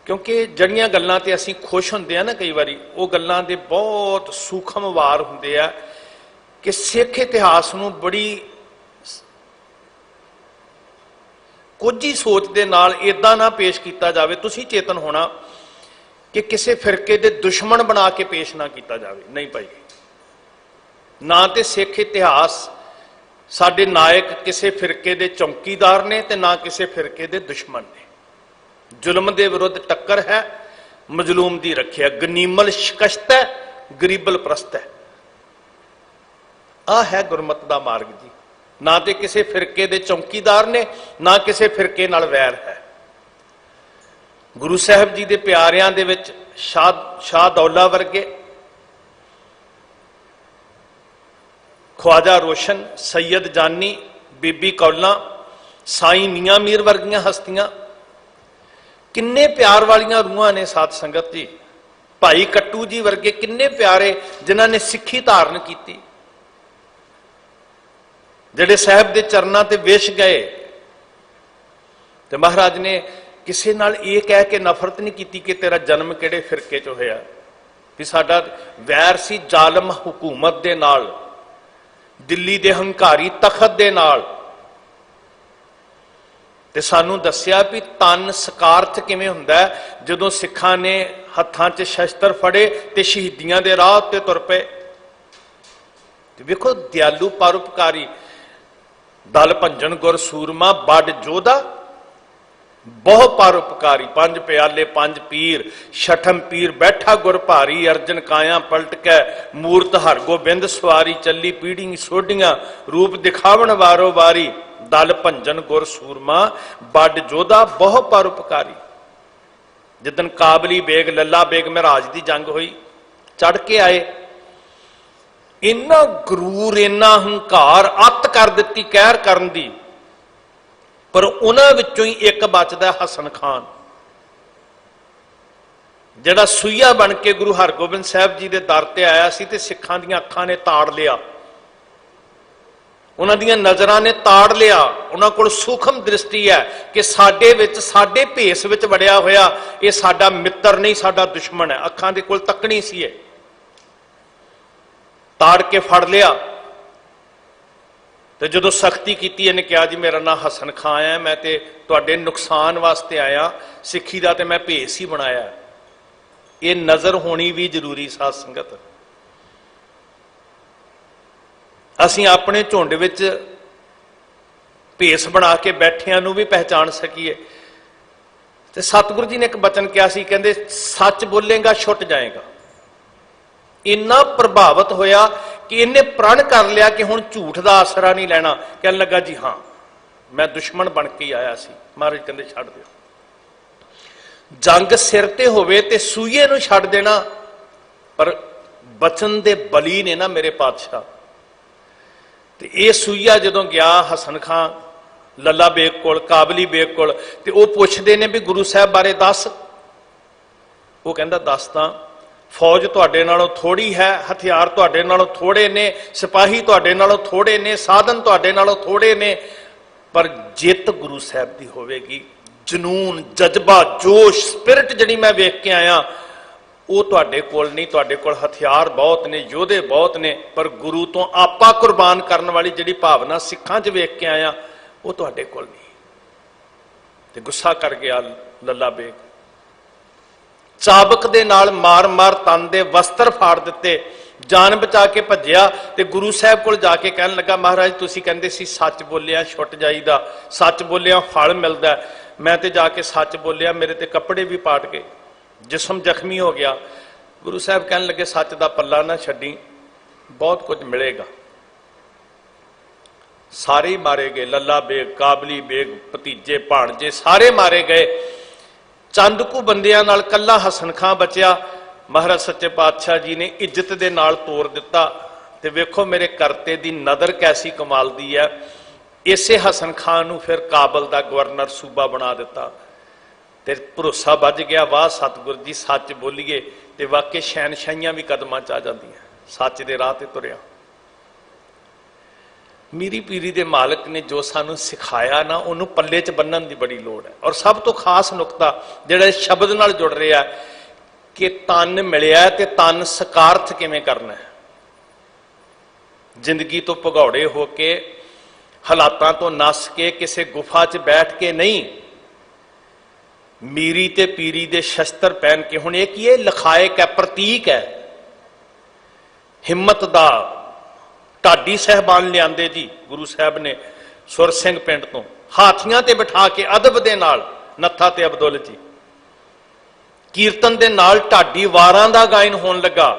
ਕਿਉਂਕਿ ਜਿਹੜੀਆਂ ਗੱਲਾਂ ਤੇ ਅਸੀਂ ਖੁਸ਼ ਹੁੰਦੇ ਆ ਨਾ ਕਈ ਵਾਰੀ, ਉਹ ਗੱਲਾਂ ਦੇ ਬਹੁਤ ਸੂਖਮ ਵਾਰ ਹੁੰਦੇ ਆ। कि सिख इतिहास नूं बड़ी कोझी सोच दे नाल इदां ना पेश किया जाए। तुसीं चेतन होना कि किसी फिरके दे दुश्मन बना के पेश ना किया जाए। नहीं भाई, ना तो सिख इतिहास साडे नायक किसी फिरके दे चौकीदार ने ते ना किसी फिरके दे दुश्मन ने। जुल्म दे विरुद्ध टक्कर है, मजलूम दी रखिया, गनीमल शिकस्त है, गरीबल प्रस्त है। आ है गुरमत दा मार्ग जी। ना तो किसी फिरके दे चौकीदार ने, ना किसी फिरके नाल वैर है। गुरु साहब जी दे प्यारियां दे विच शाह दौला वर्गे, ख्वाजा रोशन, सैयद जानी, बीबी कौला, साई मियां मीर वर्गियां हस्तियां किन्ने प्यार वालियां रूहां ने साध संगत जी। भाई कट्टू जी वर्गे किन्ने प्यारे जिन्हां ने सिੱਖੀ धारण की, ਜਿਹੜੇ साहब के चरणों ते विश गए। तो महाराज ने किसी नाल ये कह के नफरत नहीं की कि तेरा जन्म किहड़े फिरके च होया, कि साडा वैर सी जालम हुकूमत दे नाल, दिल्ली दे हंकारी तखत दे नाल। ते सानू दस्या भी तन सकारथ किवें हुंदा है जदों सिखां ने हत्थां 'च शस्त्र फड़े ते शहीदियां दे राह उत्ते तुर पे। वेखो दयालु परोपकारी, दल भंजन गुर सूरमा, बड़ जोधा बहु परोपकारी, पंज प्याले पंज पीर, छठम पीर बैठा गुर भारी, अर्जन काया पलट कै मूरत हर गोबिंद सवारी, चली पीढ़ी सोडियां रूप दिखावन वारो वारी, दल भंजन गुर सूरमा बड़ जोधा बहु परोपकारी। जिदन काबली बेग लला बेग महराज की जंग हुई, चढ़ के आए, इन्ना गरूर इन्ना हंकार अत कर दी कहर करन दी, पर उन्हां विचों ही एक बचदा हसन खान, जिहड़ा सुईया बन के गुरु हरगोबिंद साहब जी के दर ते आया सी ते सिखां दीआं अखां ने ताड़ लिया, उन्हां दीआं नज़रां ने ताड़ लिया। उन्हां कोल सूखम दृष्टि है कि साडे विच साडे भेस विच वड़िया होया ये साडा मित्र नहीं साडा दुश्मन है। अखां दे कोल तकनी सी है, ताड़ के फड़ लिया। तो जो सख्ती की इन्हें कहा जी मेरा नाम हसन खान है, मैं तो तुहाडे नुकसान वास्ते आया, सिक्खी का तो मैं भेस ही बनाया। ये नज़र होनी भी जरूरी साध संगत। असीं अपने झुंड विच भेस बना के बैठियां नूं भी पहचान सकीए। तो सतगुरु जी ने एक बचन कहा सी, कहंदे सच बोलेगा छुट जाएगा। इन्ना प्रभावित होया कि इन्हें प्रण कर लिया कि हुण झूठ का आसरा नहीं लेना। कहने लगा जी हाँ मैं दुश्मन बन के ही आया सी। महाराज कहंदे छड्ड दिओ, जंग सिर ते होवे ते सूईए नूं छड्ड देना, पर बचन दे बली ने ना मेरे पातशाह। ते ये सूईया जदों गया हसन खान लला बेग कोल, काबली बेग कोल, ते वो पुछदे ने भी गुरु साहब बारे दस। वो कहंदा दस तां फौज तुहाडे नालों थोड़ी है, हथियार तुहाडे नालों थोड़े ने, सिपाही तुहाडे नालों थोड़े ने, साधन तुहाडे नालों थोड़े ने, पर जित गुरु साहब दी होवेगी, जनून जज्बा जोश स्पिरिट जिहड़ी मैं वेख के आया वो तुहाडे कोल नहीं। तुहाडे कोल हथियार बहुत ने, योधे बहुत ने, पर गुरु तो आपा कुर्बान करने वाली जिहड़ी भावना सिखां 'च वेख के आया वो तुहाडे कोल नहीं। ते गुस्सा कर गया लला बेग, चाबक दे नाल मार मार तन दे वस्त्र फाड़ दिते, जान बचा के भज्जिया ते गुरु साहब कोल जाके कहन लगा महाराज तुसीं कहंदे सी सच बोलिया छुट जाईदा, सच बोलिया फल मिलदा। मैं ते जाके सच बोलिया, मेरे ते कपड़े भी पाट गए, जिस्म जख्मी हो गया। गुरु साहब कहन लगे सच दा पल्ला ना छड्डी, बहुत कुछ मिलेगा। सारे ही मारे गए, लला बेग, काबली बेग, भतीजे भाणजे सारे मारे गए। चंद कु बंदियां नाल कल्ला हसन खां बचिया। महाराज सच्चे पातशाह जी ने इज्जत दे नाल तोड़ दिता। ते वेखो मेरे करते दी नदर कैसी कमाल दी है। इसे हसन खान नूं फिर काबल दा गवर्नर सूबा बना दिता ते भरोसा बज गया, वाह सतगुर जी सच बोलीए ते वाकई शहनशाहियां भी कदमां च आ जांदियां। सच दे राह ते तुरिया। मीरी पीरी दे मालक ने जो सानू सिखाया ना उन्होंने पल्ले च बन्नण दी बड़ी लोड़ है। और सब तो खास नुकता जिहड़ा शब्द नाल जुड़ रहा है कि तन मिलिया ते तन सकारथ किवें करना है। जिंदगी तो भगौड़े होके हालातां तो नस के किसी गुफा च बैठ के नहीं, मीरी ते पीरी दे शस्त्र पहन के। हुण एक ये लखायक है, प्रतीक है हिम्मत दा। ढाडी साहबान लियाते जी गुरु साहब ने सुर सिंह पिंड तो, हाथियां ते बिठा के अदब दे नाल, नत्था ते अब्दुल जी कीर्तन दे नाल ढाडी वारां दा गायन होण लगा।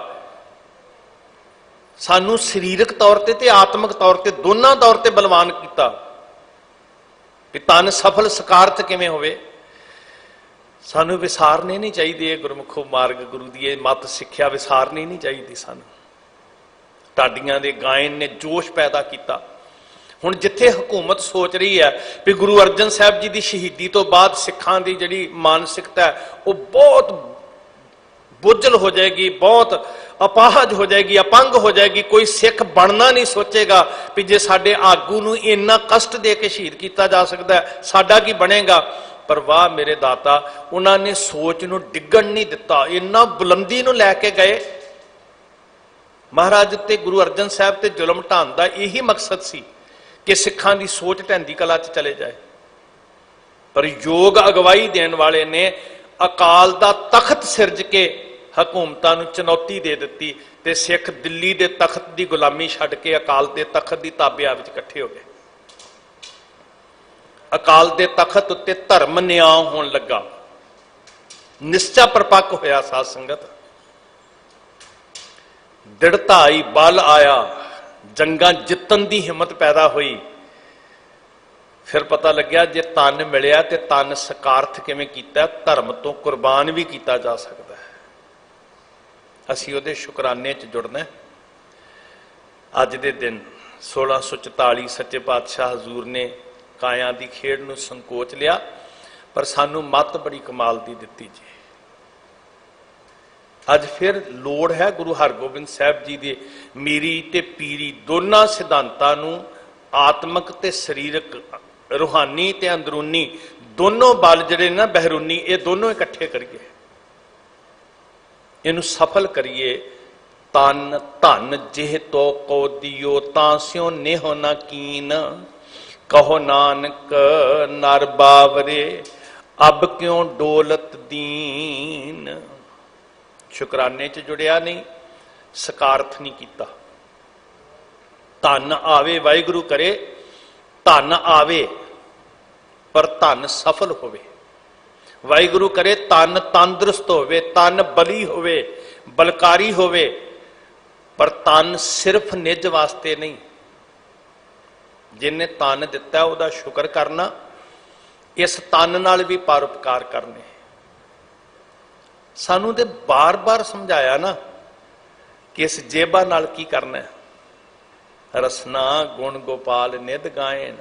सानू सरीरक तौर ते आत्मक तौर ते दोनों तौर ते बलवान किया कि तन सफल सकारथ किवें होवे। सानू विसारने नहीं चाहिए गुरमुखो मार्ग, गुरु की मत सिक्ख्या विसारनी नहीं चाहिए सानू। ढाडियां दे गायन ने जोश पैदा किया। हुण जिथे हुकूमत सोच रही है भी गुरु अर्जन साहब जी की शहीदी तो बाद सिखां की जिहड़ी मानसिकता है वो बहुत बोझल हो जाएगी, बहुत अपाहज हो जाएगी, अपंग हो जाएगी। कोई सिख बनना नहीं सोचेगा भी जे साडे आगू नूं इन्ना कष्ट दे के शहीद किया जा सकता है, साडा की बनेगा। पर वाह मेरे दाता, उन्होंने सोच नूं डिग्गण नहीं दिता, इन्ना बुलंदी नूं लैके गए। महाराज ते गुरु अर्जन साहब ते जुलम ढाण दा यही मकसद सी कि सिखां दी सोच ढैंदी कला च चले जाए। पर योग अगवाई देण वाले ने अकाल दा तख्त सिरज के हुकूमतां नूं चुनौती दे दित्ती ते सिख दिल्ली दे तख्त दी गुलामी छड्ड के अकाल दे तख्त दी ताबिया विच इकट्ठे हो गए। अकाल दे तख्त उत्ते धर्म न्याय होण लगा, निश्चा परपक्क होया। साध संगत दृढ़ता आई, बल आया, जंगां जितन की हिम्मत पैदा हुई। फिर पता लग्या जे तन मिलिया तो तन सकारथ किवें कीता, धर्म तो कुर्बान भी किया जा सकता है। असीं उहदे शुकराने च जुड़ना। अज दे दिन 1644 सच्चे पातशाह हजूर ने काया की खेड नूं संकोच लिया, पर सानू मत बड़ी कमाल की दिती जी। अज फिर लोड़ है गुरु हरगोबिंद साहब जी दे मीरी ते पीरी दोनों सिद्धांतां नूं आत्मक ते शरीरक, रूहानी ते अंदरूनी दोनों बल जिहड़े ना बहरूनी, ये दोनों इकट्ठे करिए, इनू सफल करिए। तन धन जिह तो को दियो तांस्यों नेहो ना कीन, कहो नानक नर बावरे अब क्यों डोलत दीन। शुकराने च जुड़िया नहीं, सकारथ नहीं किया। धन आवे वाहिगुरु करे, धन आवे पर धन सफल होवे। वाहिगुरु करे तन तंदुरुस्त होवे, तन बली होवे, बलकारी होवे, पर तन सिर्फ निज वास्ते नहीं। जिन्हें तन दिता उहदा शुक्र करना, इस तन नाल भी परोपकार करने। सानू ते बार बार समझाया ना कि इस जेबा नाल की करना है। रसना गुण गोपाल निध गायन,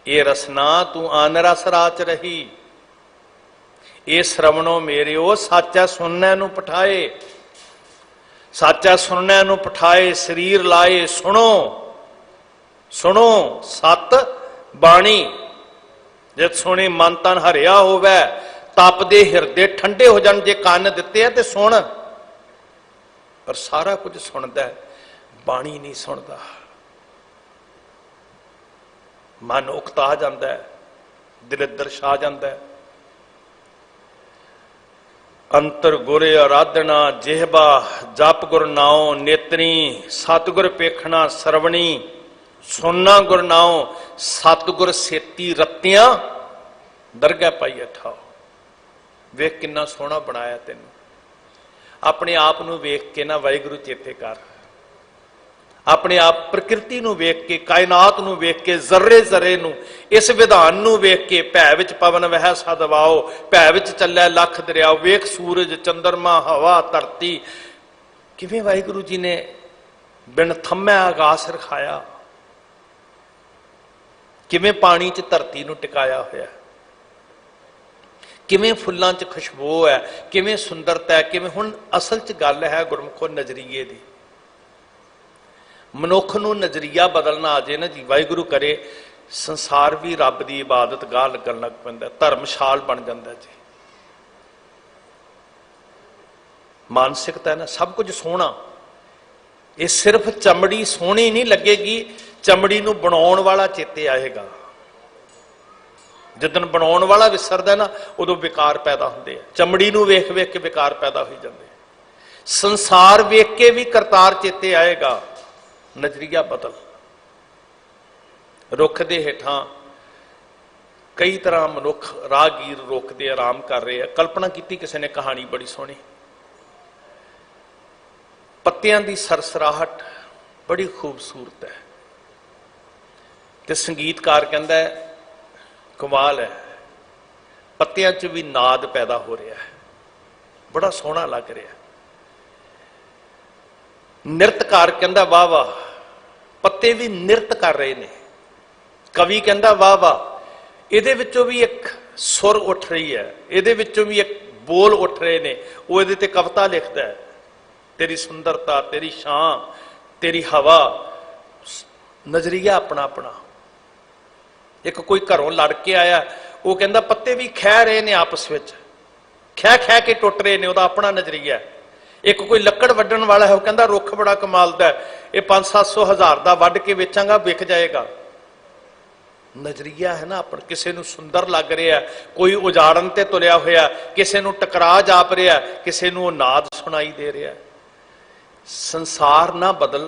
ये रसना तू आन रस राच रही, ये श्रवणों मेरे ओ साचा सुनने नू पठाए, साचा सुनने नू पठाए, शरीर लाए सुनो, सुनो सत बाणी। जब सुने मन तन हरिया होवे, तपदे हिरदे ठंडे हो जान। जे कान दिते है तो सुन, पर सारा कुछ सुनता है, बाणी नहीं सुनता। मन उकता जाता है, दिलदर छा जाता है। अंतर गुर आराधना जिहबा जप गुर नाओ, नेत्री सतगुर पेखना सरवणी, सुनना गुर नाओ, सतगुर सेती रत्तियां दरगाह पाई अठाओ। वेख किन्ना सोहना बनाया तेन। अपने आप नूं वेख के ना वाहिगुरु चेते कर, अपने आप प्रकृति नूं वेख के, कायनात नूं वेख के, जर्रे जर्रे नूं, इस विधान नूं वेख के। भै विच पवन वह सदवाओ, भै विच चलै लख दरिया। वेख सूरज चंद्रमा हवा धरती, किवें वाहिगुरु जी ने बिन थम्मै आकाश रखाया, किवें पानी च धरती नूं टिकाया होया, किवें फुल्लां च खुशबू है, किवें सुंदरता है, किवें। हुण असल च गल है गुरमुखो नजरीए दी। मनुख नूं नजरिया बदलना आ जाए ना जी, वाहिगुरु करे, संसार भी रब की इबादत गाह लगन लग पैंदा, धर्मशाल बन जाता जी। मानसिकता है ना, सब कुछ सोहना, ਇਹ ਸਿਰਫ ਚਮੜੀ ਸੋਹਣੀ ਨਹੀਂ ਲੱਗੇਗੀ, ਚਮੜੀ ਨੂੰ ਬਣਾਉਣ ਵਾਲਾ ਚੇਤੇ ਆਏਗਾ। ਜਿੱਦਣ ਬਣਾਉਣ ਵਾਲਾ ਵਿਸਰਦਾ ਨਾ, ਉਦੋਂ ਵਿਕਾਰ ਪੈਦਾ ਹੁੰਦੇ ਆ। ਚਮੜੀ ਨੂੰ ਵੇਖ ਵੇਖ ਕੇ ਵਿਕਾਰ ਪੈਦਾ ਹੋਈ ਜਾਂਦੇ। ਸੰਸਾਰ ਵੇਖ ਕੇ ਵੀ ਕਰਤਾਰ ਚੇਤੇ ਆਏਗਾ। ਨਜ਼ਰੀਆ ਬਦਲ। ਰੁੱਖ ਦੇ ਹੇਠਾਂ ਕਈ ਤਰ੍ਹਾਂ ਮਨੁੱਖ ਰਾਹਗੀਰ ਰੁਕਦੇ ਆਰਾਮ ਕਰ ਰਹੇ ਆ। ਕਲਪਨਾ ਕੀਤੀ ਕਿਸੇ ਨੇ, ਕਹਾਣੀ ਬੜੀ ਸੋਹਣੀ। ਪੱਤਿਆਂ ਦੀ ਸਰਸਰਾਹਟ ਬੜੀ ਖੂਬਸੂਰਤ ਹੈ ਤੇ ਸੰਗੀਤਕਾਰ ਕਹਿੰਦਾ ਕਮਾਲ ਹੈ, ਪੱਤਿਆਂ 'ਚ ਵੀ ਨਾਦ ਪੈਦਾ ਹੋ ਰਿਹਾ ਹੈ, ਬੜਾ ਸੋਹਣਾ ਲੱਗ ਰਿਹਾ। ਨਿਰਤਕਾਰ ਕਹਿੰਦਾ ਵਾਹ ਵਾਹ, ਪੱਤੇ ਵੀ ਨਿਰਤ ਕਰ ਰਹੇ ਨੇ। ਕਵੀ ਕਹਿੰਦਾ ਵਾਹ ਵਾਹ, ਇਹਦੇ ਵਿੱਚੋਂ ਵੀ ਇੱਕ ਸੁਰ ਉੱਠ ਰਹੀ ਹੈ, ਇਹਦੇ ਵਿੱਚੋਂ ਵੀ ਇੱਕ ਬੋਲ ਉੱਠ ਰਹੇ ਨੇ। ਉਹ ਇਹਦੇ ਤੇ ਕਵਿਤਾ ਲਿਖਦਾ ਹੈ, तेरी सुंदरता, तेरी शान, तेरी हवा। नजरिया अपना अपना। एक कोई घरों लड़ के आया, वो कहता पत्ते भी खह रहे ने आपस में, खह खह के टुट रहे ने, अपना नजरिया। एक कोई लकड़ वड्डण वाला है, वो कहता रुख बड़ा कमाल दा, ये 500-700 हज़ार का वड्ड के बेचांगा, विक जाएगा। नजरिया है ना अपन। किसी नूं सुंदर लग रहा, कोई उजाड़न ते तुलिया होया, किसी नूं टकरा जाप रहा, किसी नूं नाद सुनाई दे रहा। संसार ना बदल,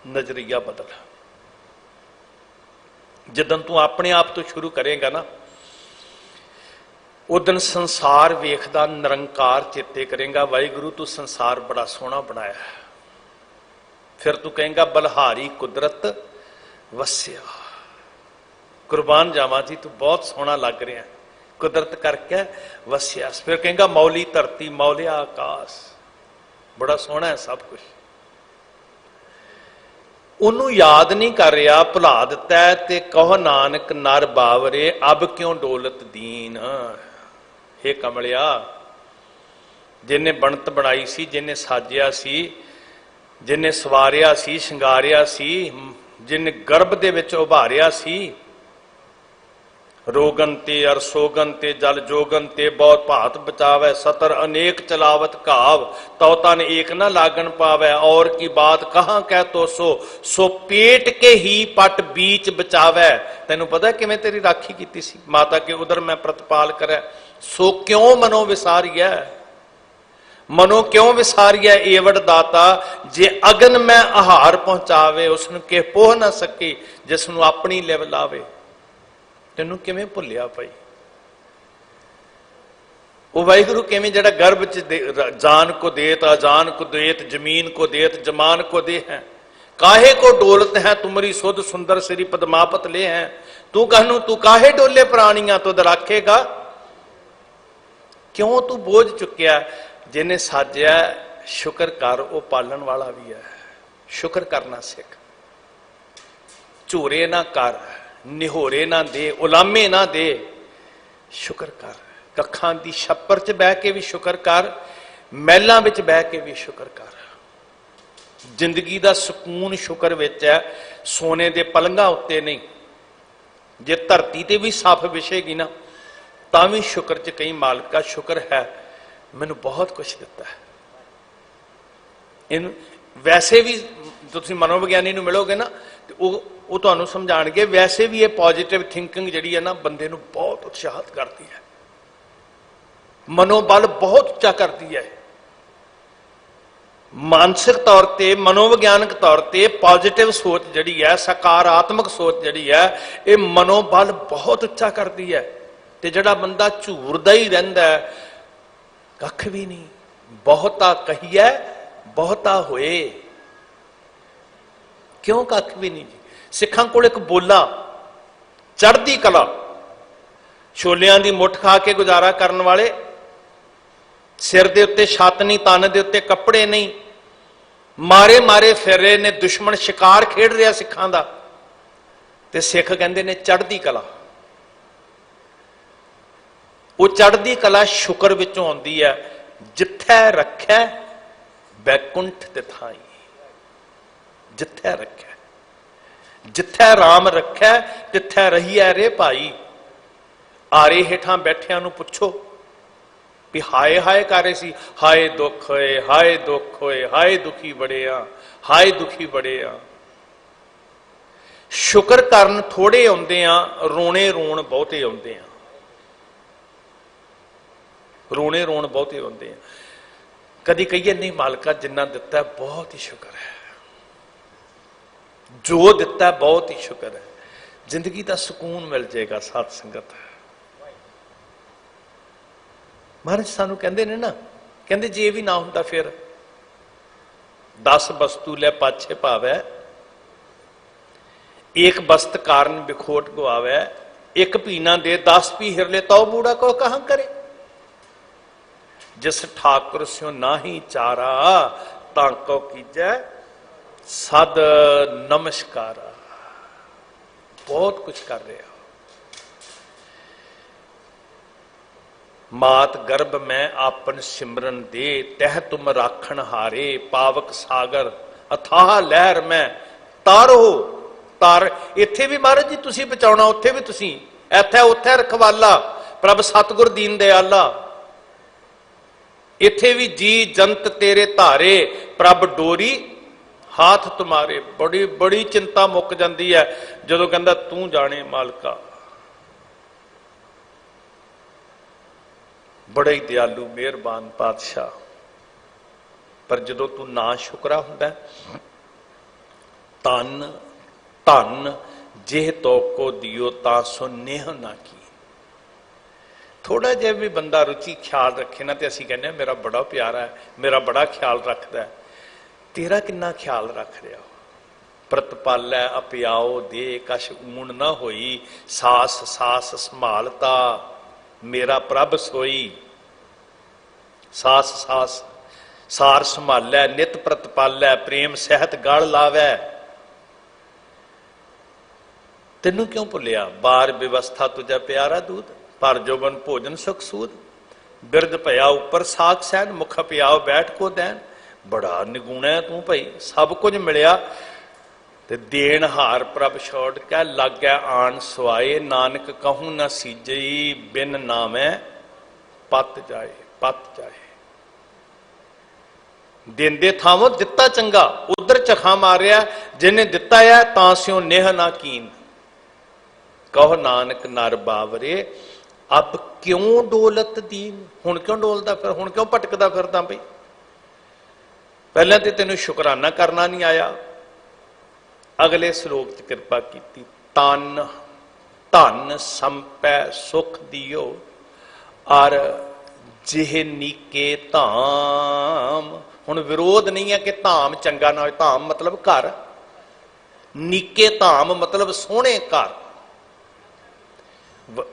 नजरिया बदल। जिदन तू अपने आप तो शुरू करेगा ना, उदन संसार वेखदा निरंकार चेते करेगा, वाहिगुरु तू संसार बड़ा सोहना बनाया। फिर तू कहेगा बलहारी कुदरत वस्या। कुर्बान जावा जी, तू बहुत सोहना लग रहा है, कुदरत करके वस्या। फिर कहेगा मौली धरती, मौलिया आकाश, बड़ा सोहना है सब कुछ। ਉਹਨੂੰ याद नहीं कर रहा, भुला दिता ते कहो नानक नर बावरे, अब क्यों डोलत दीन। हे कमलिया, जिन्हें बनत बनाई सी, जिन्हें साजिया सी, जिन्हें सवारिया सी, शंगारिया सी, जिन्हें गर्भ दे विच उभारिया सी, रोगन ते अरसोगन ते जल जोगन ते बहुत भात बचावे, सतर अनेक चलावत घाव, तो तन एक न लागन पावे, और की बात कहाँ कह तो सो पेट के ही पट बीच बचावे। तेनू पता किवें तेरी राखी कीती सी, माता के उधर मैं प्रतपाल करे। सो क्यों मनो विसारिया, मनो क्यों विसारिया एवड़ दाता, जे अगन में आहार पहुंचावे, उसनू के पोह ना सके, जिसनू अपनी लिव लावे। तेनू किवें भुलिया भाई। वो वाहिगुरु किवें जिहड़ा गर्भ च जान को देत, अजान को देत, जमीन को देत, जमान को दे है। काहे को डोलत है तुमरी सुध, सुंदर श्री पद्मापत ले हैं। तू कहनू तू काहे डोले प्राणियां तुद राखेगा, क्यों तू बोझ चुकिया। जिन्हें साजिया शुक्र कर, वो पालन वाला भी है। शुक्र करना सिख, झूरे ना कर, निहोरे ना दे, उलामे ना दे, शुक्र कर। कखां दी छप्पर च बह के भी शुक्र कर, महलां विच बह के भी शुक्र कर। जिंदगी दा सुकून शुक्र विच है, सोने दे पलंघां उत्ते नहीं। जे धरती ते भी सफ विछेगी ना, तां भी शुक्र च कई मालिका शुक्र है, मैनूं बहुत कुछ दिता है। इन वैसे भी तुसीं मनोविग्यानी नूं मिलोगे ना, वो तुहानूं समझाणगे, वैसे भी ये पॉजिटिव थिंकिंग जिहड़ी है ना, बंदे नूं बहुत उत्साहित करती है, मनोबल बहुत उच्चा करती है। मानसिक तौर पर, मनोविग्यानक तौर पर पॉजिटिव सोच जिहड़ी है, सकारात्मक सोच जिहड़ी है, ये मनोबल बहुत उच्चा करती है। ते जिहड़ा बंदा झूरदा ही रहिंदा है, कख भी नहीं। बहुता कहिए बहुता होए, क्यों कख भी नहीं जी। सिखां कोल एक बोला, चढ़दी कला, छोलियां दी मुठ खा के गुजारा करन वाले, सिर दे उत्ते छत नहीं, तन दे उत्ते कपड़े नहीं, मारे मारे फिर रहे ने, दुश्मन शिकार खेड रहा सिखां दा, ते सिख कहंदे ने चढ़दी कला। वो चढ़दी कला शुक्र विचों आउंदी है। जिथे रखै बैकुंठ तिथाई, जिथे रखै, जिथे राम रखै तिथे रहिए रे भाई। आरे हेठां बैठियां नूं पुछो भी हाय हाय कर रहे सी, हाय दुख होए, हाय दुख होए, हाय दुखी बड़े आ, हाय दुखी बड़े आ। शुक्र करन थोड़े आउंदे आ, रोने रोण बहुते आउंदे आ। रोने रोण बहुते आउंदे आ। कदी कहिए नहीं मालका जिन्ना दिता बहुत ही शुक्र है, जो दिता बहुत ही शुक्र है, जिंदगी का सुकून मिल जाएगा। साध संगत महाराज सानू कहते ने ना, कहते जे भी ना होंदा फिर 10 वस्तु ले पाछे पावै, एक वस्त कारण बिखोट गवावै, एक पीना दे 10 पी हिरले तो बूढ़ा को कहां करे। जिस ठाकुर स्यों नाही चारा, ताको कीजै सद नमस्कारा। बहुत कुछ कर रहे हो। मात गर्भ में आपन सिमरन दे, तह तुम राखण हारे, पावक सागर अथाह लहर में तारो तार। इत्थे भी महाराज जी तुसी बचाउणा, उत्थे भी तुसी, इत्थे उत्थे रखवाला प्रभ सतगुर दीन दयाला। इत्थे भी जी जंत तेरे धारे, प्रभ डोरी हाथ तुम्हारे। बड़ी बड़ी चिंता मुक जाती है जदों कहंदा तू जाने मालका। बड़ा ही दयालु मेहरबान पातशाह। पर जदों तू ना शुकरा हुंदा, धन धन जेह तो को दियो ता सो नेह ना की। थोड़ा जिहा भी बंदा रुचि ख्याल रखे ना, तो असीं कहने मेरा बड़ा प्यारा है, मेरा बड़ा ख्याल रखता है। तेरा किन्ना ख्याल रख रहा हो। प्रतपालै अपियाओ दे, कश ऊण ना होई, सास सास संभालता मेरा प्रभ सोई। सास सास सार संभालै, नित प्रतपालै, प्रेम सहत गल लावै। तेनू क्यों भुलिया, बार व्यवस्था तुझा प्यारा दूध, पर जोबन भोजन सुख सूद। बिरद भया उपर साख सैन, मुख पियाओ बैठ को दैन। बड़ा निगुण है तू भाई, सब कुछ मिलिया ते देन हार प्रभ छोड़ के लागै आन सुआए। नानक कहूं न सीजई, बिन नामै पत जाए पत जाए। देंदे थावों दिता चंगा, उधर चखा मारिया, जिन्हें दिता है तां स्यों नेह ना कीन। कहो नानक नर बावरे, अब क्यों डोलत दीन। हुण क्यों डोलदा फिर, हुण क्यों भटकदा फिरदा बई। पहले तो तेन शुकराना करना नहीं आया। अगले श्लोक च कृपा की, तन धन संपै सुख दियो, और जिह नीके धाम। हुण विरोध नहीं है कि धाम चंगा ना हो, धाम मतलब घर, नीके धाम मतलब सोहणे घर।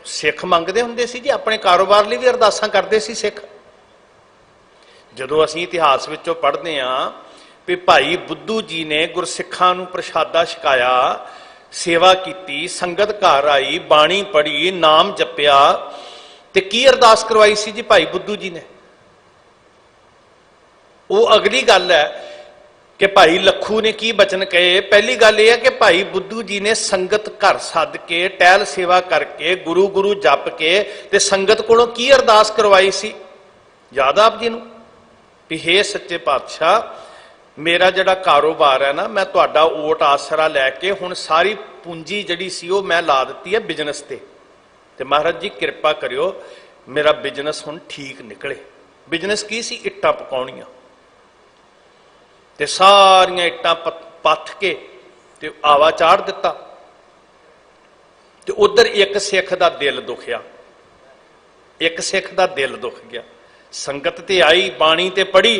सिख मंगते हुंदे सी जी, अपने कारोबार लिए भी अरदासां करते सी सिख। जदों असीं इतिहास विचों पढ़दे हां भी भाई बुद्धू जी ने गुरसिखां नूं प्रशादा छकाया, सेवा की, संगत घर आई, बाणी पढ़ी, नाम जपिया, ते की अरदास करवाई सी जी भाई बुद्धू जी ने। वो अगली गल है कि भाई लखू ने की बचन कहे। पहली गल यह है कि भाई बुद्धू जी ने संगत घर सद के, टहल सेवा करके, गुरु गुरु जप के, ते संगत कोलों की अरदास करवाई सी। याद आप जी नूं भी हे सच्चे पातशाह, मेरा जिहड़ा कारोबार है ना, मैं तुहाडा ओट आसरा लैके हुण सारी पूंजी जिहड़ी सी वो मैं ला दित्ती है बिजनस ते महाराज जी कृपा करियो मेरा बिजनस हुण ठीक निकले। बिजनस की सी, इट्टां पकाउणियां, ते सारियां इट्टां पत्थ के ते आवा चाढ़ दिता। ते उधर एक सिख दा दिल दुखिया, एक सिख दा दिल दुख गया। संगत ते आई, बाणी ते पढ़ी,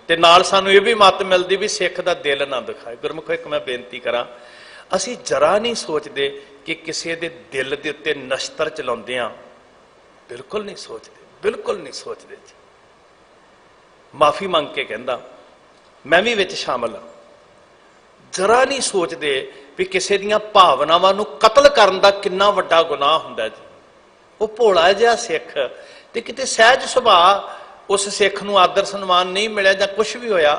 ते नाल सानू ये भी मत मिलती भी सिख दा दिल ना दिखाए। गुरमुखो एक मैं बेनती करा, असी जरा नहीं सोचते कि किसी दे दिल दे उत्ते नश्तर चलाउंदे आ, बिल्कुल नहीं सोचते, बिल्कुल नहीं सोचते जी। माफी मंग के कहंदा, मैं भी विच शामिल हाँ। जरा नहीं सोचते भी किसी दियां भावनावां नूं कतल करन दा किन्ना वड्डा गुनाह हुंदा जी। वो भोला जिहा सिख ते किते सहज सुभाअ उस सिख नूं आदर सन्मान नहीं मिलिया जां कुछ भी होया,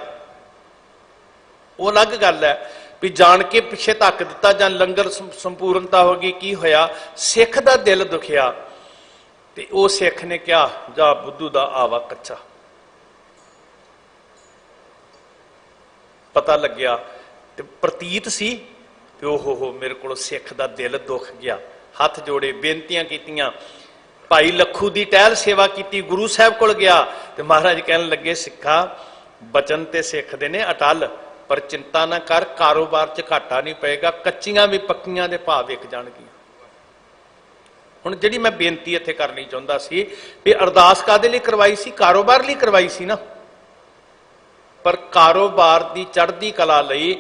वो अलग गल है। भी जान के पिछे धक दिता जां लंगर संपूर्णता हो गई, की होया, सिख दा दिल दुखिया। ते वो सिख ने कहा जा बुद्धू दा आवा कच्चा। पता लग्या ते प्रतीत सी कि ओहो हो मेरे को सिख दा दिल दुख गया। हथ जोड़े, बेनतियां कीतियां, भाई लखू दी टहल सेवा की, गुरु साहब को गया तो महाराज कहन लगे सिखा बचन ते सिख दे ने अटल, पर चिंता ना कर, कारोबार च घाटा नहीं पेगा, कच्चियां भी पक्कियां दे भाव विक जाणगियां। हुण जिहड़ी मैं बेनती इत्थे करनी चाहुंदा सी भी अरदास कादे लई करवाई सी? कारोबार लई करवाई सी ना, पर कारोबार दी चढ़दी कला लई,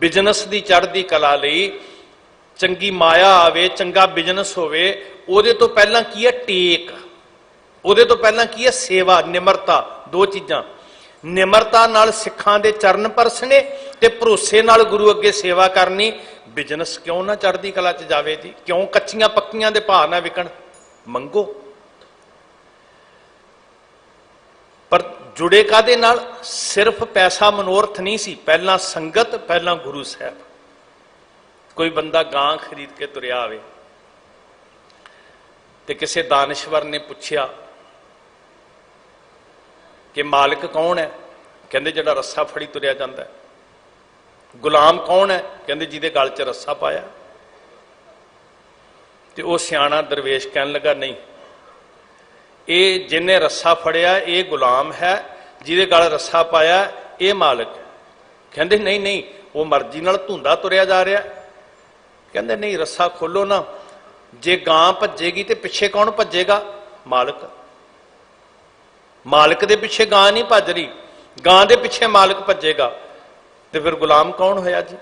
बिजनस दी चढ़दी कला लई, चंगी माया आवे, चंगा बिजनस होवे, ਉਹਦੇ ਤੋਂ ਪਹਿਲਾਂ ਕੀ ਹੈ? ਟੇਕ। ਉਹਦੇ ਤੋਂ ਪਹਿਲਾਂ ਕੀ ਹੈ? ਸੇਵਾ, ਨਿਮਰਤਾ। ਦੋ ਚੀਜ਼ਾਂ, ਨਿਮਰਤਾ ਨਾਲ ਸਿੱਖਾਂ ਦੇ ਚਰਨ ਪਰਸਣੇ ਤੇ ਭਰੋਸੇ ਨਾਲ ਗੁਰੂ ਅੱਗੇ ਸੇਵਾ ਕਰਨੀ। ਬਿਜ਼ਨਸ ਕਿਉਂ ਨਾ ਚੜ੍ਹਦੀ ਕਲਾ 'ਚ ਜਾਵੇ ਜੀ? ਕਿਉਂ ਕੱਚੀਆਂ ਪੱਕੀਆਂ ਦੇ ਭਾਅ ਨਾ ਵਿਕਣ? ਮੰਗੋ। ਪਰ ਜੁੜੇ ਕਾਦੇ ਨਾਲ? ਸਿਰਫ ਪੈਸਾ ਮਨੋਰਥ ਨਹੀਂ ਸੀ, ਪਹਿਲਾਂ ਸੰਗਤ, ਪਹਿਲਾਂ ਗੁਰੂ ਸਾਹਿਬ। ਕੋਈ ਬੰਦਾ ਗਾਂ ਖਰੀਦ ਕੇ ਤੁਰਿਆ ਆਵੇ ਤੇ ਕਿਸੇ ਦਾਨਿਸ਼ਵਰ ਨੇ ਪੁੱਛਿਆ ਕਿ ਮਾਲਕ ਕੌਣ ਹੈ? ਕਹਿੰਦੇ ਜਿਹੜਾ ਰੱਸਾ ਫੜੀ ਤੁਰਿਆ ਜਾਂਦਾ ਹੈ। ਗੁਲਾਮ ਕੌਣ ਹੈ? ਕਹਿੰਦੇ ਜਿਹਦੇ ਗਲ 'ਚ ਰੱਸਾ ਪਾਇਆ। ਤੇ ਉਹ ਸਿਆਣਾ ਦਰਵੇਸ਼ ਕਹਿਣ ਲੱਗਾ ਨਹੀਂ, ਇਹ ਜਿਹਨੇ ਰੱਸਾ ਫੜਿਆ ਇਹ ਗੁਲਾਮ ਹੈ, ਜਿਹਦੇ ਗਲ ਰੱਸਾ ਪਾਇਆ ਇਹ ਮਾਲਕ ਹੈ। ਕਹਿੰਦੇ ਨਹੀਂ ਨਹੀਂ, ਉਹ ਮਰਜ਼ੀ ਨਾਲ ਧੁੰਦਾ ਤੁਰਿਆ ਜਾ ਰਿਹਾ। ਕਹਿੰਦੇ ਨਹੀਂ, ਰੱਸਾ ਖੋਲੋ ਨਾ, ਜੇ ਗਾਂ ਭੱਜੇਗੀ ਤੇ ਪਿੱਛੇ ਕੌਣ ਭੱਜੇਗਾ? ਮਾਲਕ। ਮਾਲਕ ਦੇ ਪਿੱਛੇ ਗਾਂ ਨਹੀਂ ਭੱਜ ਰਹੀ, ਗਾਂ ਦੇ ਪਿੱਛੇ ਮਾਲਕ ਭੱਜੇਗਾ, ਤੇ ਫਿਰ ਗੁਲਾਮ ਕੌਣ ਹੋਇਆ ਜੀ?